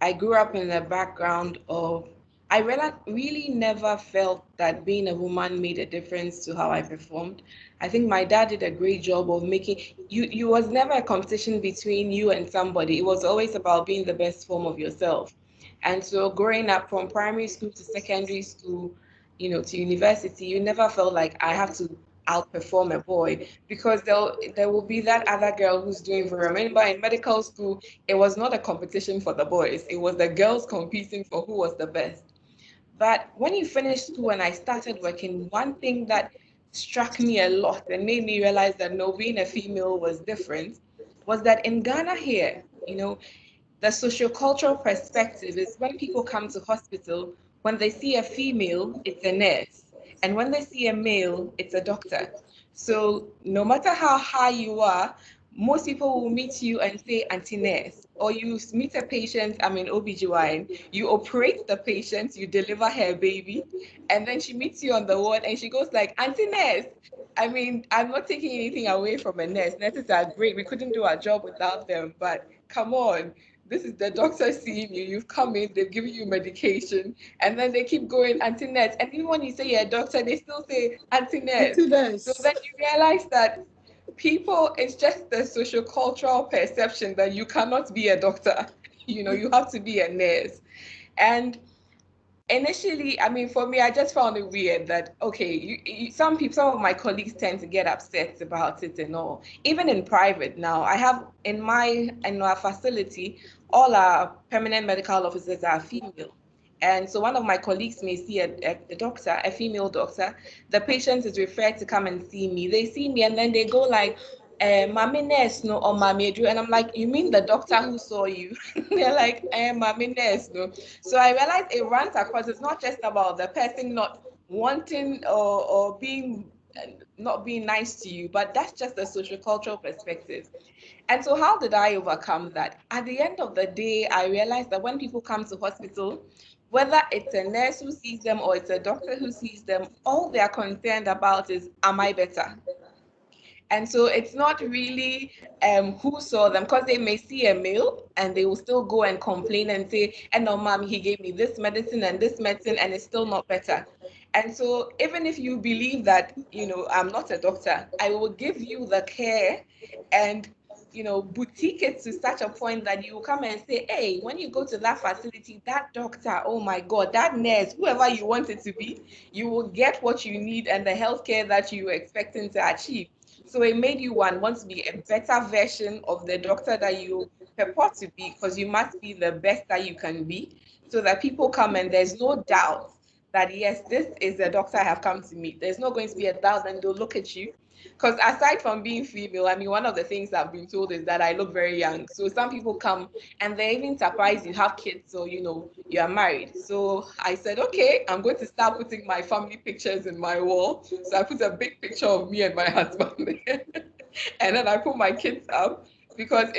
I grew up in a background of, I really never felt that being a woman made a difference to how I performed. I think my dad did a great job of making you was never a competition between you and somebody. It was always about being the best form of yourself. And so growing up from primary school to secondary school, to university, you never felt like I have to outperform a boy because there will be that other girl who's doing very well. Remember in medical school, it was not a competition for the boys, it was the girls competing for who was the best. But when you finish school and I started working, one thing that struck me a lot and made me realize that no, being a female was different was that in Ghana here, the sociocultural perspective is when people come to hospital, when they see a female, it's a nurse. And when they see a male, it's a doctor. So no matter how high you are, most people will meet you and say auntie nurse. Or you meet a patient, I'm in OBGYN, you operate the patient, you deliver her baby, and then she meets you on the ward and she goes like, auntie nurse. I mean, I'm not taking anything away from a nurse. Nurses are great. We couldn't do our job without them. But come on, this is the doctor seeing you. You've come in, they've given you medication, and then they keep going anti-nurse. And even when you say you're a doctor, they still say anti-nurse. So then you realize that people, it's just the social cultural perception that you cannot be a doctor. You have to be a nurse. And initially, I mean, for me, I just found it weird that, okay, some people, some of my colleagues tend to get upset about it and all. Even in private now, I have in our facility, all our permanent medical officers are female. And so one of my colleagues may see a doctor, a female doctor. The patient is referred to come and see me. They see me and then they go like, Mami nurse no or Mami Edu. And I'm like, you mean the doctor who saw you? They're like, Mami nurse no. So I realized it runs across. It's not just about the person not wanting or being not being nice to you, but that's just a social cultural perspective. And so how did I overcome that? At the end of the day, I realized that when people come to hospital, whether it's a nurse who sees them or it's a doctor who sees them, all they are concerned about is, am I better? And so it's not really who saw them, because they may see a male and they will still go and complain and say, and no, mom, he gave me this medicine and this medicine and it's still not better. And so even if you believe that, I'm not a doctor, I will give you the care and boutique it to such a point that you will come and say, hey, when you go to that facility, that doctor, oh my God, that nurse, whoever you want it to be, you will get what you need and the healthcare that you were expecting to achieve. So it made you want to be a better version of the doctor that you purport to be, because you must be the best that you can be, so that people come and there's no doubt that, yes, this is the doctor I have come to meet. There's not going to be a doubt, and they'll look at you. Because aside from being female, I mean, one of the things I've been told is that I look very young. So some people come and they're even surprised you have kids, so you are married. So I said, okay, I'm going to start putting my family pictures in my wall. So I put a big picture of me and my husband there. And then I put my kids up, because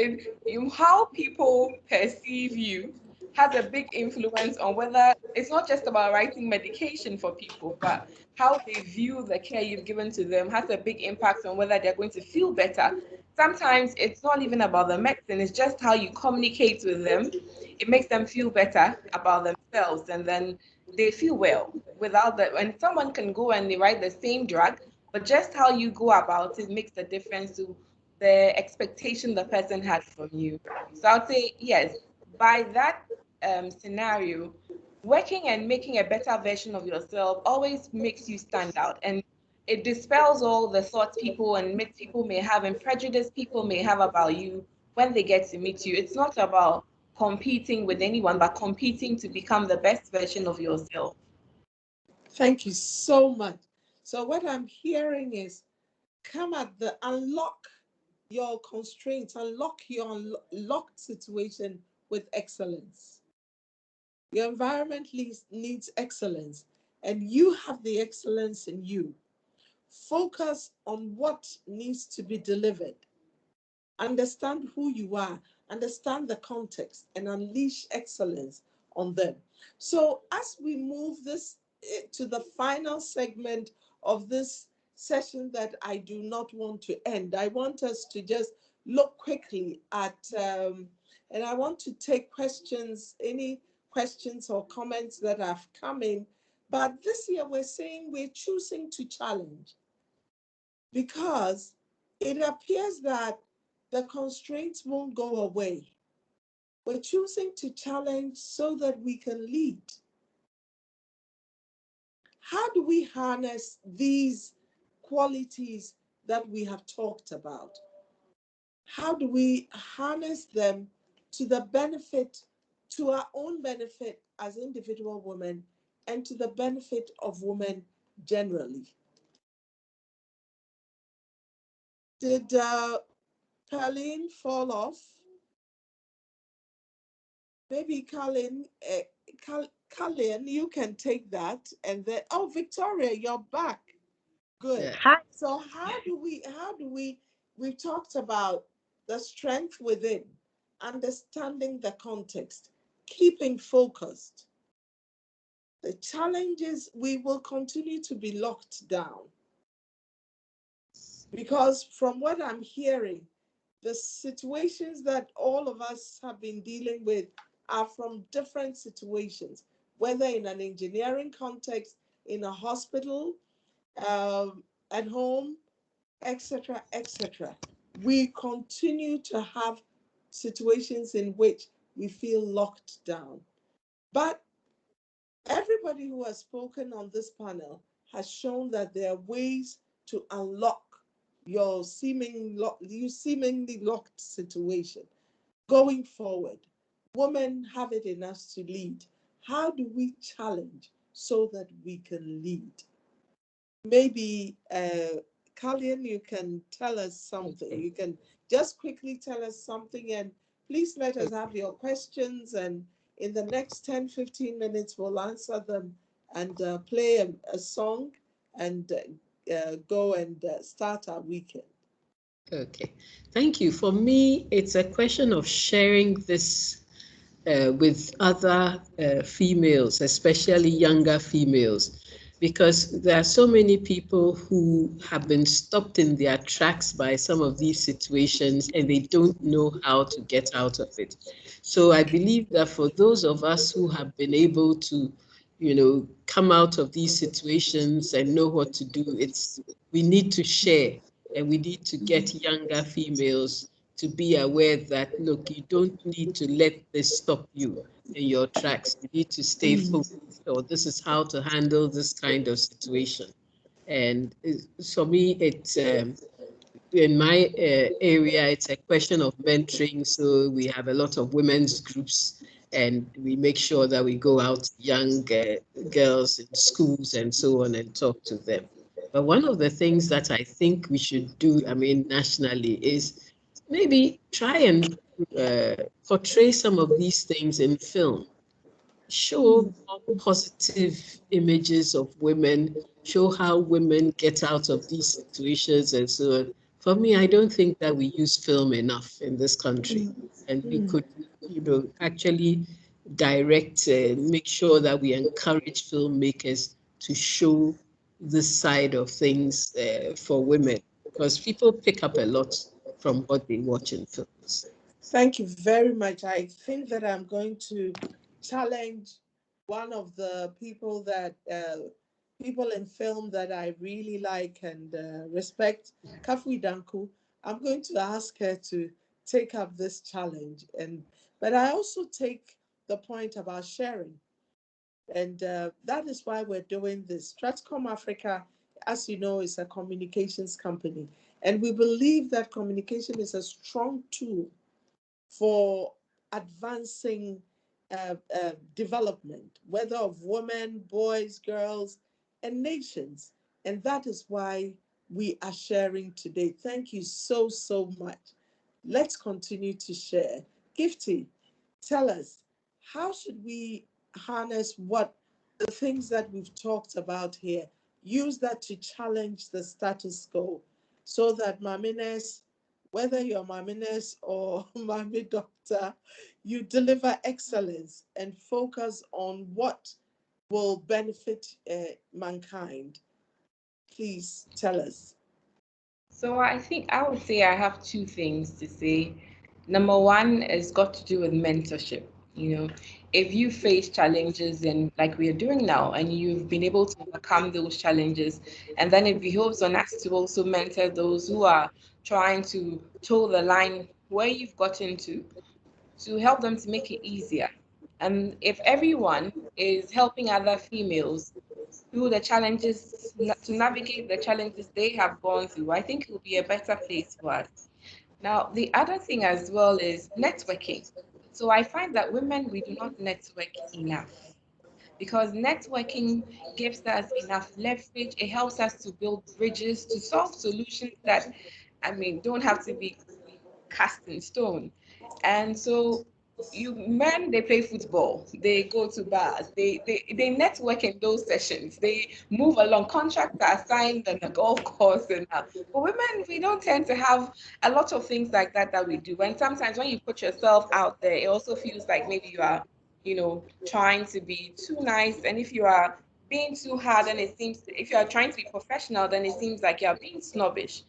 how people perceive you has a big influence on whether it's not just about writing medication for people, but how they view the care you've given to them has a big impact on whether they're going to feel better. Sometimes it's not even about the medicine, it's just how you communicate with them. It makes them feel better about themselves, and then they feel well without that. And someone can go and they write the same drug, but just how you go about it makes a difference to the expectation the person had from you. So I'll say, yes, by that scenario, working and making a better version of yourself always makes you stand out, and it dispels all the thoughts people and myths people may have and prejudice people may have about you when they get to meet you. It's not about competing with anyone, but competing to become the best version of yourself. Thank you so much. So what I'm hearing is, come at the unlock your constraints, unlock your locked situation with excellence. Your environment needs excellence, and you have the excellence in you. Focus on what needs to be delivered. Understand who you are, understand the context, and unleash excellence on them. So as we move this to the final segment of this session that I do not want to end. I want us to just look quickly at, and I want to take questions, any questions or comments that have come in. But this year we're saying we're choosing to challenge, because it appears that the constraints won't go away. We're choosing to challenge so that we can lead. How do we harness these qualities that we have talked about? How do we harness them to the benefit, to our own benefit as individual women, and to the benefit of women generally? Did Pauline fall off? Maybe Colin, Colin, you can take that. And then, oh, Victoria, you're back. Good. Yeah. Hi. So we've talked about the strength within, understanding the context, keeping focused. The challenges, we will continue to be locked down. Because from what I'm hearing, the situations that all of us have been dealing with are from different situations, whether in an engineering context, in a hospital, at home, etc., etc. We continue to have situations in which we feel locked down. But everybody who has spoken on this panel has shown that there are ways to unlock your seemingly locked situation. Going forward, women have it in us to lead. How do we challenge so that we can lead? Maybe, Kalyan, you can tell us something. Okay. You can just quickly tell us something, and please let us have your questions, and in the next 10, 15 minutes, we'll answer them and play a song and go and start our weekend. Okay. Thank you. For me, it's a question of sharing this with other females, especially younger females, because there are so many people who have been stopped in their tracks by some of these situations and they don't know how to get out of it. So I believe that for those of us who have been able to, come out of these situations and know what to do, we need to share, and we need to get younger females to be aware that, look, you don't need to let this stop you in your tracks. You need to stay focused, or this is how to handle this kind of situation. And for me, it's in my area, it's a question of mentoring. So we have a lot of women's groups, and we make sure that we go out to young girls in schools and so on and talk to them. But one of the things that I think we should do, nationally, is maybe try and portray some of these things in film. Show more positive images of women, show how women get out of these situations and so on. For me, I don't think that we use film enough in this country. And we could, actually direct, make sure that we encourage filmmakers to show this side of things for women, because people pick up a lot from what they watch in films. Thank you very much. I think that I'm going to challenge one of the people in film that I really like and respect, Kafui Danku. I'm going to ask her to take up this challenge. But I also take the point about sharing. And that is why we're doing this. Stratcomm Africa, as you know, is a communications company. And we believe that communication is a strong tool for advancing development, whether of women, boys, girls, and nations. And that is why we are sharing today. Thank you so, so much. Let's continue to share. Gifty, tell us, how should we harness the things that we've talked about here? Use that to challenge the status quo so that Mamines, whether you're Mamines or Mami Doctor, you deliver excellence and focus on what will benefit mankind. Please tell us. So I think I would say I have two things to say. Number one is got to do with mentorship. You know, if you face challenges and like we are doing now, and you've been able to overcome those challenges, and then it behoves on us to also mentor those who are trying to toe the line where you've gotten to help them to make it easier. And if everyone is helping other females through the challenges, to navigate the challenges they have gone through, I think it will be a better place for us. Now, the other thing as well is networking. So I find that women, we do not network enough because networking gives us enough leverage. It helps us to build bridges to solve solutions that, I mean, don't have to be cast in stone. And so you men, they play football, they go to bars, they network in those sessions, they move along, contracts are signed on the golf course and that. But women, we don't tend to have a lot of things like that that we do. And sometimes when you put yourself out there, it also feels like maybe you are, you know, trying to be too nice. And if you are being too hard, then it seems, if you are trying to be professional, then it seems like you're being snobbish.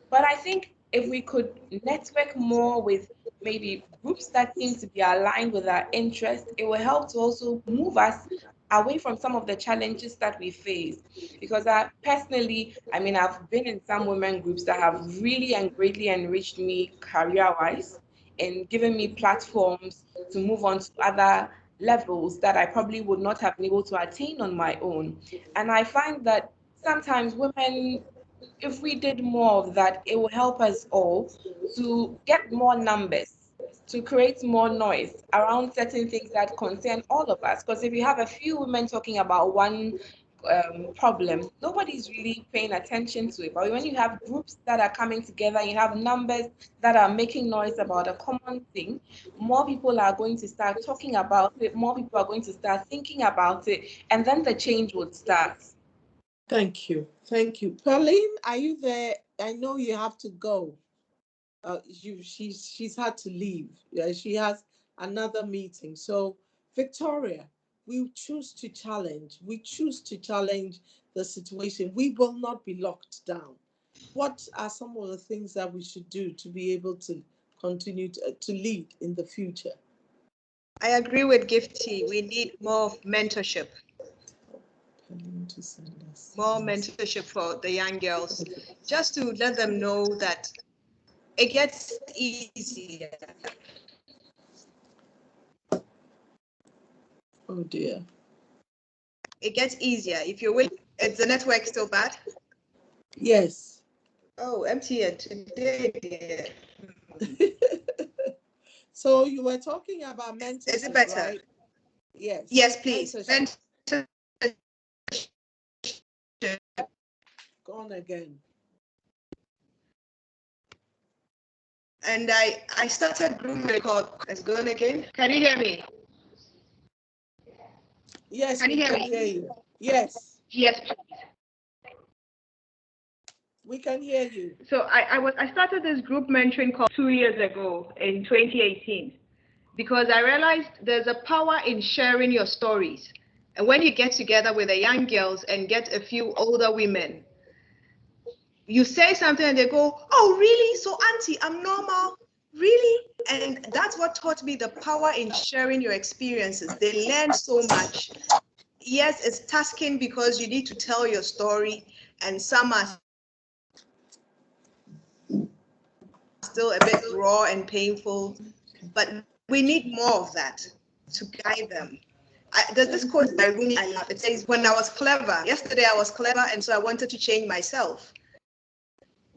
But I think if we could network more with maybe groups that seem to be aligned with our interests, it will help to also move us away from some of the challenges that we face. Because I personally, I mean, I've been in some women groups that have really and greatly enriched me career-wise and given me platforms to move on to other levels that I probably would not have been able to attain on my own. And I find that sometimes women, if we did more of that, it will help us all to get more numbers, to create more noise around certain things that concern all of us. Because if you have a few women talking about one problem, nobody's really paying attention to it. But when you have groups that are coming together, you have numbers that are making noise about a common thing, more people are going to start talking about it, more people are going to start thinking about it, and then the change would start. Thank you. Thank you. Pauline, are you there? I know you have to go. She's had to leave. Yeah, she has another meeting. So, Victoria, we choose to challenge. We choose to challenge the situation. We will not be locked down. What are some of the things that we should do to be able to continue to lead in the future? I agree with Gifty. We need more mentorship. More mentorship for the young girls, just to let them know that it gets easier. Oh dear. It gets easier if you're willing. Is the network still bad? Yes. Oh, MTN today, dear. So you were talking about mentorship, Is it better? right? Yes. Yes, please. Mentorship. Gone again. And I started grooming called It's Gone Again. Can you hear me? Yes, can we you hear can me? hear you. Yes. Yes, please. We can hear you. So I started this group mentoring call 2 years ago in 2018 because I realized there's a power in sharing your stories. And when you get together with the young girls and get a few older women, you say something and they go, "Oh, really? So, auntie, I'm normal? Really?" And that's what taught me the power in sharing your experiences. They learn so much. Yes, it's tasking because you need to tell your story, and some are still a bit raw and painful, but we need more of that to guide them. There's this quote by Rumi I love. It says, "When I was clever, yesterday I was clever, and so I wanted to change myself.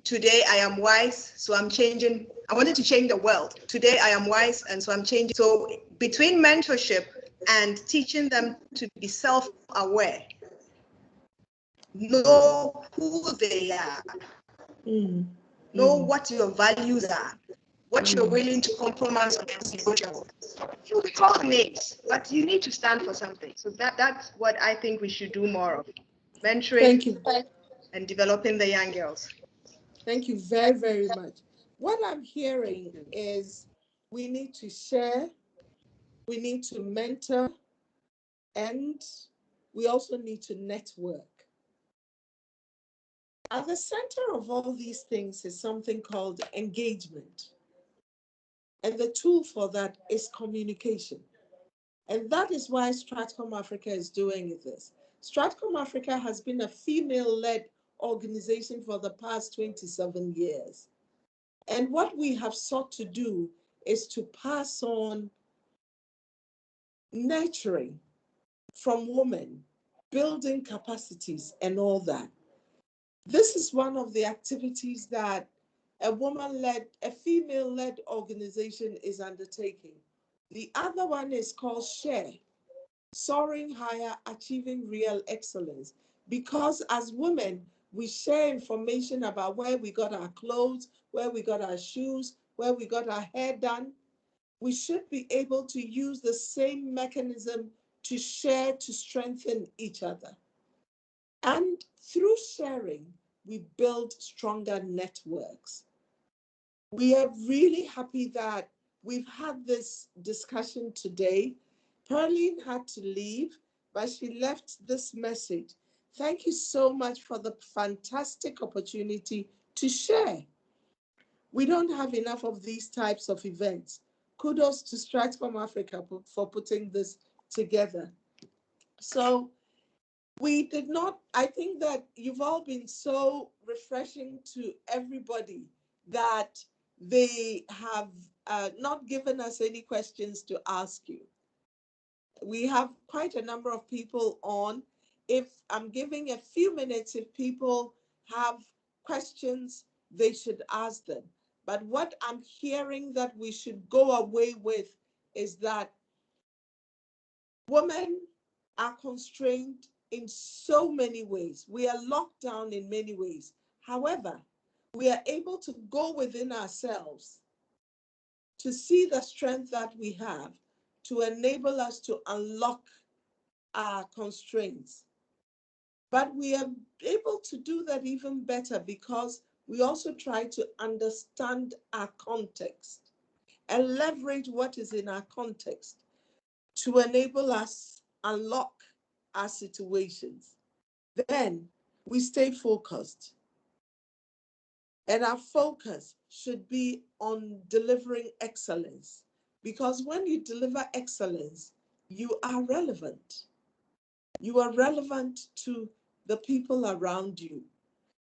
Today I am wise, so I'm changing. I wanted to change the world. Today I am wise, and so I'm changing." So between mentorship and teaching them to be self-aware, know who they are, know what your values are, what you're willing to compromise against negotiable. You'll be called names, but you need to stand for something. So that's what I think we should do more of. Mentoring. Thank you. And developing the young girls. Thank you very, very much. What I'm hearing is we need to share, we need to mentor, and we also need to network. At the center of all these things is something called engagement. And the tool for that is communication. And that is why Stratcomm Africa is doing this. Stratcomm Africa has been a female-led organization for the past 27 years. And what we have sought to do is to pass on nurturing from women, building capacities and all that. This is one of the activities that a woman-led, a female-led organization is undertaking. The other one is called SHARE, Soaring Higher, Achieving Real Excellence. Because as women, we share information about where we got our clothes, where we got our shoes, where we got our hair done. We should be able to use the same mechanism to share, to strengthen each other. And through sharing, we build stronger networks. We are really happy that we've had this discussion today. Pearline had to leave, but she left this message. Thank you so much for the fantastic opportunity to share. We don't have enough of these types of events. Kudos to Stratcomm Africa for putting this together. So we did not, I think that you've all been so refreshing to everybody that they have not given us any questions to ask you. We have quite a number of people on. If I'm giving a few minutes, if people have questions, they should ask them. But what I'm hearing that we should go away with is that women are constrained in so many ways. We are locked down in many ways. However, we are able to go within ourselves to see the strength that we have to enable us to unlock our constraints. But we are able to do that even better because we also try to understand our context and leverage what is in our context to enable us unlock our situations. Then we stay focused. And our focus should be on delivering excellence. Because when you deliver excellence, you are relevant. You are relevant to the people around you.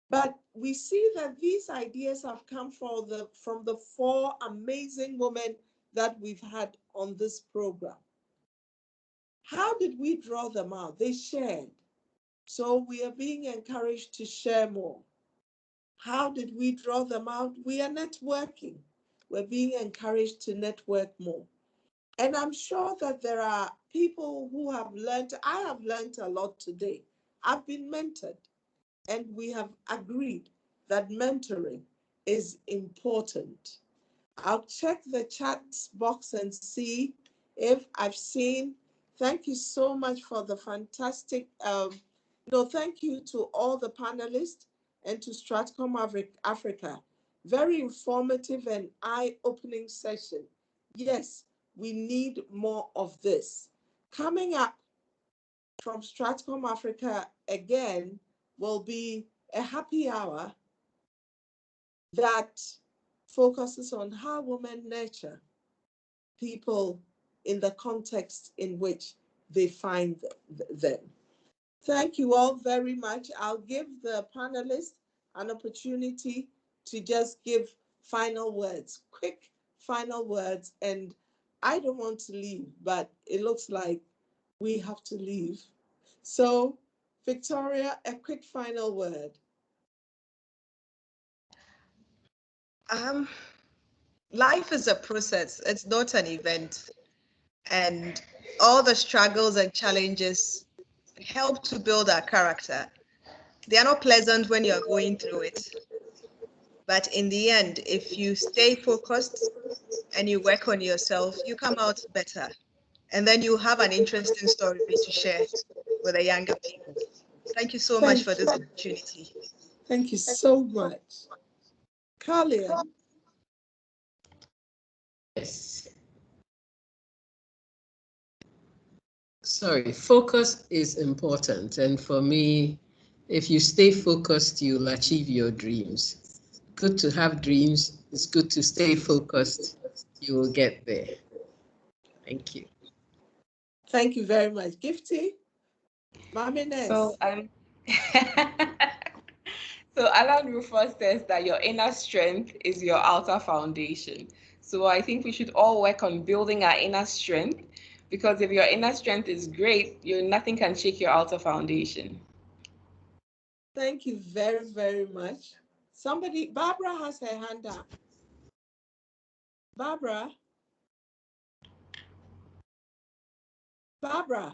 But we see that these ideas have come from the four amazing women that we've had on this program. How did we draw them out? They shared. So we are being encouraged to share more. How did we draw them out? We are networking. We're being encouraged to network more. And I'm sure that there are people who have learned. I have learned a lot today. I've been mentored, and we have agreed that mentoring is important. I'll check the chat box and see if I've seen. Thank you so much for the fantastic, thank you to all the panelists and to Stratcomm Africa. Very informative and eye-opening session. Yes, we need more of this. Coming up from Stratcomm Africa again will be a happy hour that focuses on how women nurture people in the context in which they find them. Thank you all very much. I'll give the panelists an opportunity to just give final words, quick final words. And I don't want to leave, but it looks like we have to leave. So, Victoria, a quick final word. Life is a process. It's not an event. And all the struggles and challenges help to build our character. They are not pleasant when you're going through it. But in the end, if you stay focused and you work on yourself, you come out better. And then you have an interesting story to share with the younger people. Thank you so much for this opportunity. Thank you so much. Kalia. Yes. Sorry, focus is important. And for me, If you stay focused, you'll achieve your dreams. Good to have dreams. It's good to stay focused. You will get there. Thank you. Thank you very much. Gifty, Mami So Ness. So Alan Rufus says that your inner strength is your outer foundation. So I think we should all work on building our inner strength, because if your inner strength is great, nothing can shake your outer foundation. Thank you very, very much. Somebody, Barbara has her hand up. Barbara. Barbara,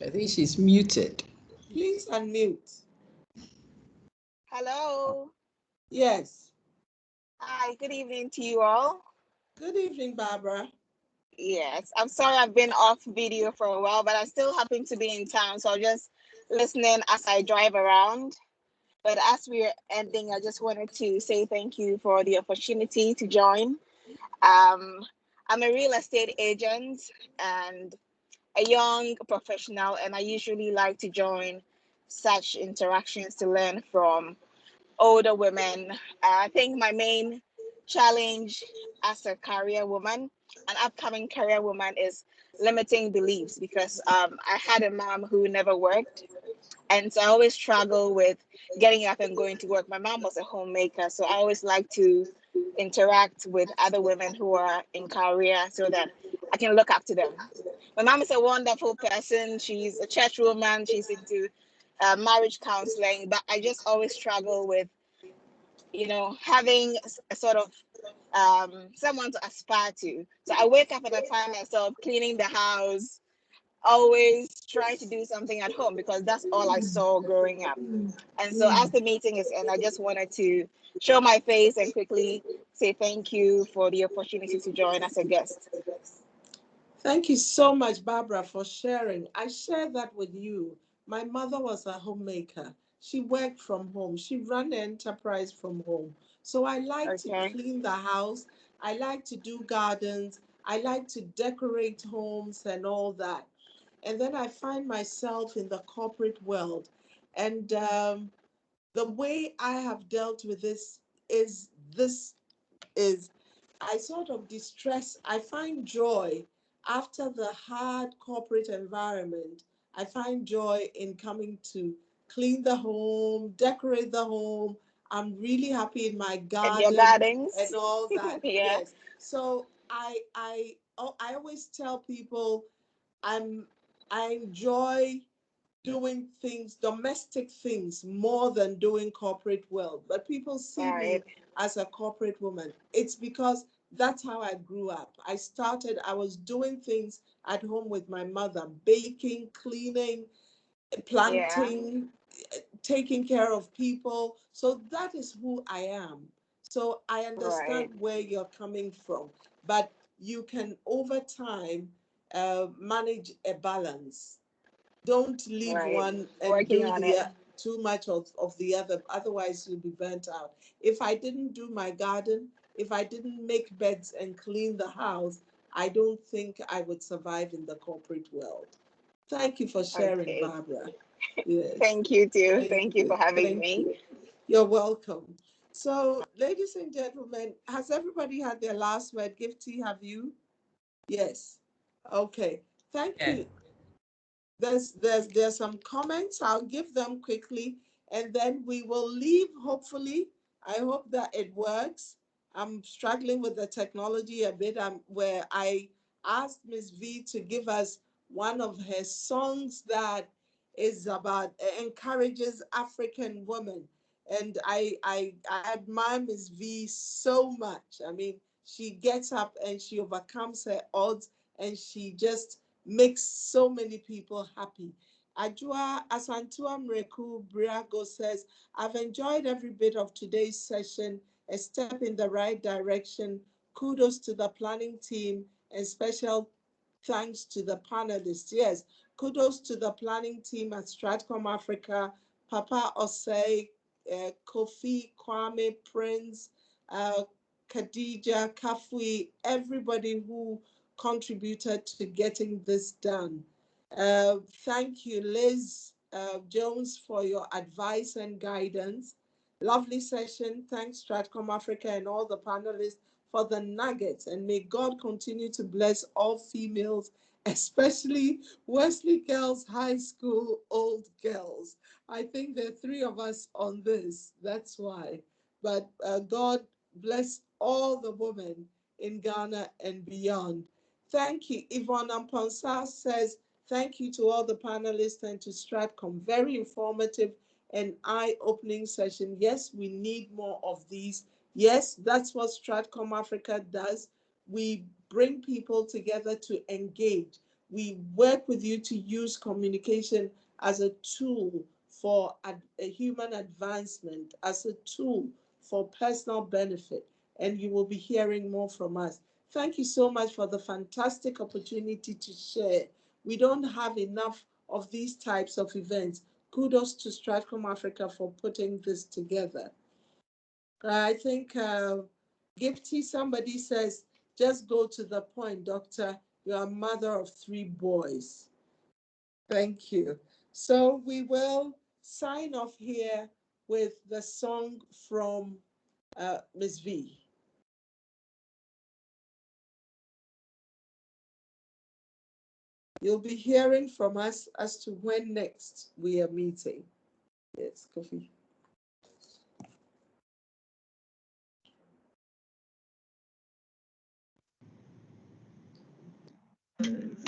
I think she's muted. please unmute. Hello. Yes. Hi, good evening to you all. Good evening, Barbara. Yes, I'm sorry I've been off video for a while, but I still happen to be in town, so I'm just listening as I drive around. But as we're ending, I just wanted to say thank you for the opportunity to join. I'm a real estate agent and a young professional, and I usually like to join such interactions to learn from older women. I think my main challenge as a career woman, an upcoming career woman, is limiting beliefs, because I had a mom who never worked. And so I always struggle with getting up and going to work. My mom was a homemaker, so I always like to interact with other women who are in career so that I can look up to them. My mom is a wonderful person. She's a church woman. She's into marriage counseling, but I just always struggle with having a sort of someone to aspire to. So I wake up and I find myself cleaning the house, always trying to do something at home, because that's all I saw growing up. And so as the meeting is in, I just wanted to show my face and quickly say thank you for the opportunity to join as a guest. Thank you so much, Barbara, for sharing. I share that with you. My mother was a homemaker. She worked from home. She ran an enterprise from home. So I like to Okay. clean the house. I like to do gardens. I like to decorate homes and all that. And then I find myself in the corporate world. And the way I have dealt with this is I sort of distress, I find joy after the hard corporate environment. I find joy in coming to clean the home, decorate the home. I'm really happy in my And your garden gardens. and all that. Yeah. Yes. So I always tell people I'm I enjoy doing things, domestic things, more than doing corporate world. But people see All me right. as a corporate woman. It's because that's how I grew up. I was doing things at home with my mother, baking, cleaning, Yeah. planting, taking care of people. So that is who I am. So I understand Right. where you're coming from, but you can over time manage a balance. Don't leave Right. one and Working do on it. too much of the other. Otherwise, you'll be burnt out. If I didn't do my garden, if I didn't make beds and clean the house, I don't think I would survive in the corporate world. Thank you for sharing, Okay. Barbara. Yes. Thank you too. Thank Thank you you. for having Thank me. you. You're welcome. So, ladies and gentlemen, has everybody had their last word? Gifty, have you? Yes. Okay. Thank Yeah. you. There's some comments. I'll give them quickly, and then we will leave. Hopefully, I hope that it works. I'm struggling with the technology a bit. Where I asked Miss V to give us one of her songs that is about encourages African women, and I admire Miss V so much. I mean, she gets up and she overcomes her odds, and she just makes so many people happy. Ajua Asantua Mreku Briago says, I've enjoyed every bit of today's session, a step in the right direction. Kudos to the planning team and special thanks to the panelists. Yes, kudos to the planning team at Stratcomm Africa, Papa Osei, Kofi, Kwame, Prince, uh, Khadija, Kafui, everybody who contributed to getting this done. Thank you, Liz, Jones for your advice and guidance. Lovely session. Thanks, Stratcomm Africa and all the panelists for the nuggets. And may God continue to bless all females, especially Wesley Girls High School old girls. I think there are 3 of us on this. That's why. But God bless all the women in Ghana and beyond. Thank you. Yvonne Amponsa says, thank you to all the panelists and to Stratcomm. Very informative and eye-opening session. Yes, we need more of these. Yes, that's what Stratcomm Africa does. We bring people together to engage. We work with you to use communication as a tool for a human advancement, as a tool for personal benefit. And you will be hearing more from us. Thank you so much for the fantastic opportunity to share. We don't have enough of these types of events. Kudos to Stratcomm Africa for putting this together. I think Gifty, somebody says, just go to the point, doctor. You're a mother of 3 boys. Thank you. So we will sign off here with the song from Ms. V. You'll be hearing from us as to when next we are meeting. Yes, Kofi.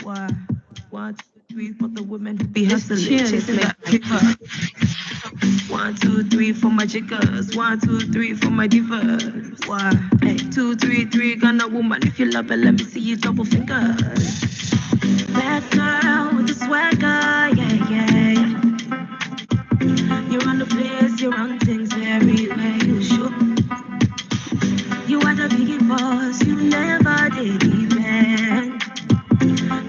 Why? 1, 2, 3 for the women who be hustling, chasing that paper. 1, 2, 3 for my jiggers. 1, 2, 3 for my divas. Why? Hey, 2, 3, 3, Ghana woman. If you love it, let me see you double fingers. Bad girl with the swagger, yeah, yeah. You're on the place, you're on things everywhere you should. You are the biggie boss, you never did even.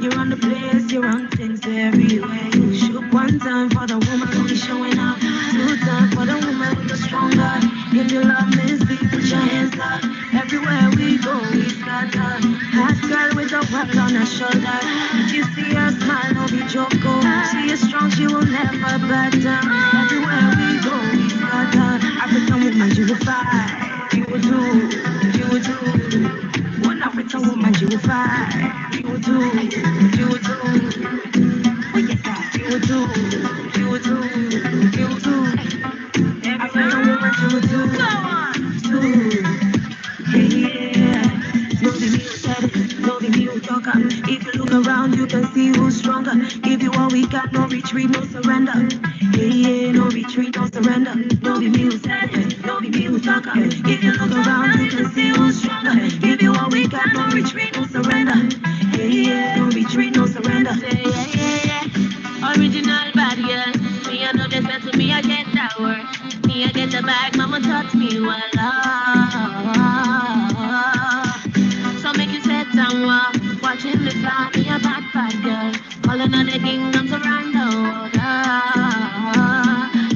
You're on the place, you're on things everywhere you should. 1 time for the woman who be showing up. 2 times for the woman with the strong God. If you love Missy, put your hands up. Everywhere we go, we scatter. Hot girl with a weapon on her shoulder. If you see her smile, no be joke. She is strong, she will never back down. Everywhere we go, we scatter. African woman, you will fight. You will do, you will do. One African woman, you will fight. You will do, you will do. Oh yeah, you will do, you will do, you will do. African woman, you will do. Go on, do. Yeah. No be me who said it, no be me who talk up. If you look around, you can see who's stronger. Give you all we got, no retreat, no surrender. Yeah, no retreat, no surrender. No be me who said it, no be me who talk up. If you look around, you can see who's stronger. Give you all we got, no retreat, no surrender. Yeah, no retreat, no surrender. Yeah. Original bad girl. Me, I know they said to me, I get that word. Me, I get the bag, mama taught me well. So make you set and walk, watching me fly, me a bad girl. Calling on the kingdoms around the world.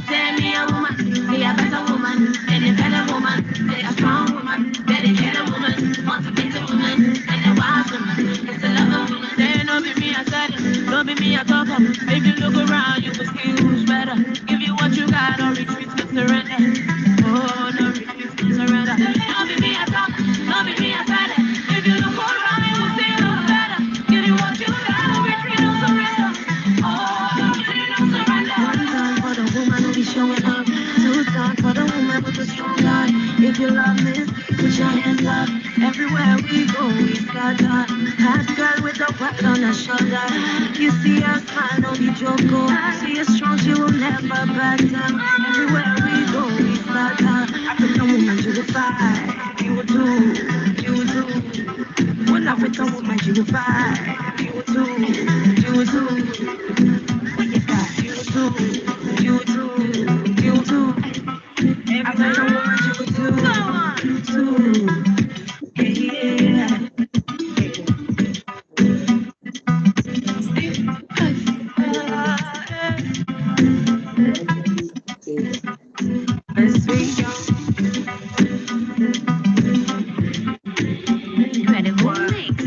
Say me a woman, be a better woman, any better woman, be a strong woman, dedicated woman, motivated woman, and a wise woman. It's a love woman. Say no be me, I said it, no be me, I talk up. If you look around, you will see who's better. Give you what you got, or retreat to surrender. Oh, no retreat to surrender. No be me, I talk, no be me, I said it. If you look around, you will see who's better. Give you what you got, or retreat to surrender. Oh, no retreat to surrender. 1 time for the woman who be showing up. 2 times for the woman with the strong heart. If you love this, put your hands up. Everywhere we go, we scatter. Hot girl with a weapon on her shoulder. If you see her smile, don't be joke. She is strong, she will never back down. Everywhere we go, we scatter. African woman, you will fight. You will do, you will do. One African woman, you will fight. You will do, you will do. What you got? You will do, you will do, you will do. African woman, you will do. Go on, do. Yeah. Incredible mix.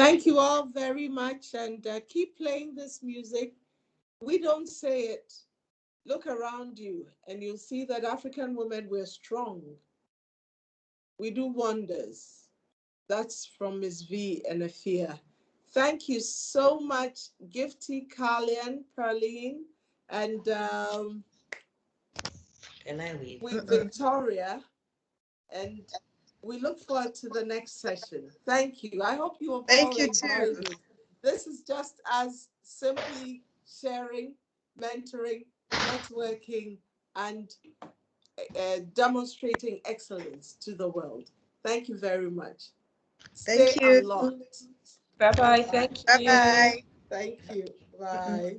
Thank you all very much, and keep playing this music. We don't say it. Look around you and you'll see that African women, we're strong. We do wonders. That's from Ms. V and Afia. Thank you so much, Gifty, Carlian, Perline, and with Victoria. And we look forward to the next session. Thank you. I hope you have all enjoyed it. This is just as simply sharing, mentoring, networking, and demonstrating excellence to the world. Thank you very much. Stay Thank you. unlocked. Bye-bye. Thank you. Bye-bye. Thank you. Bye.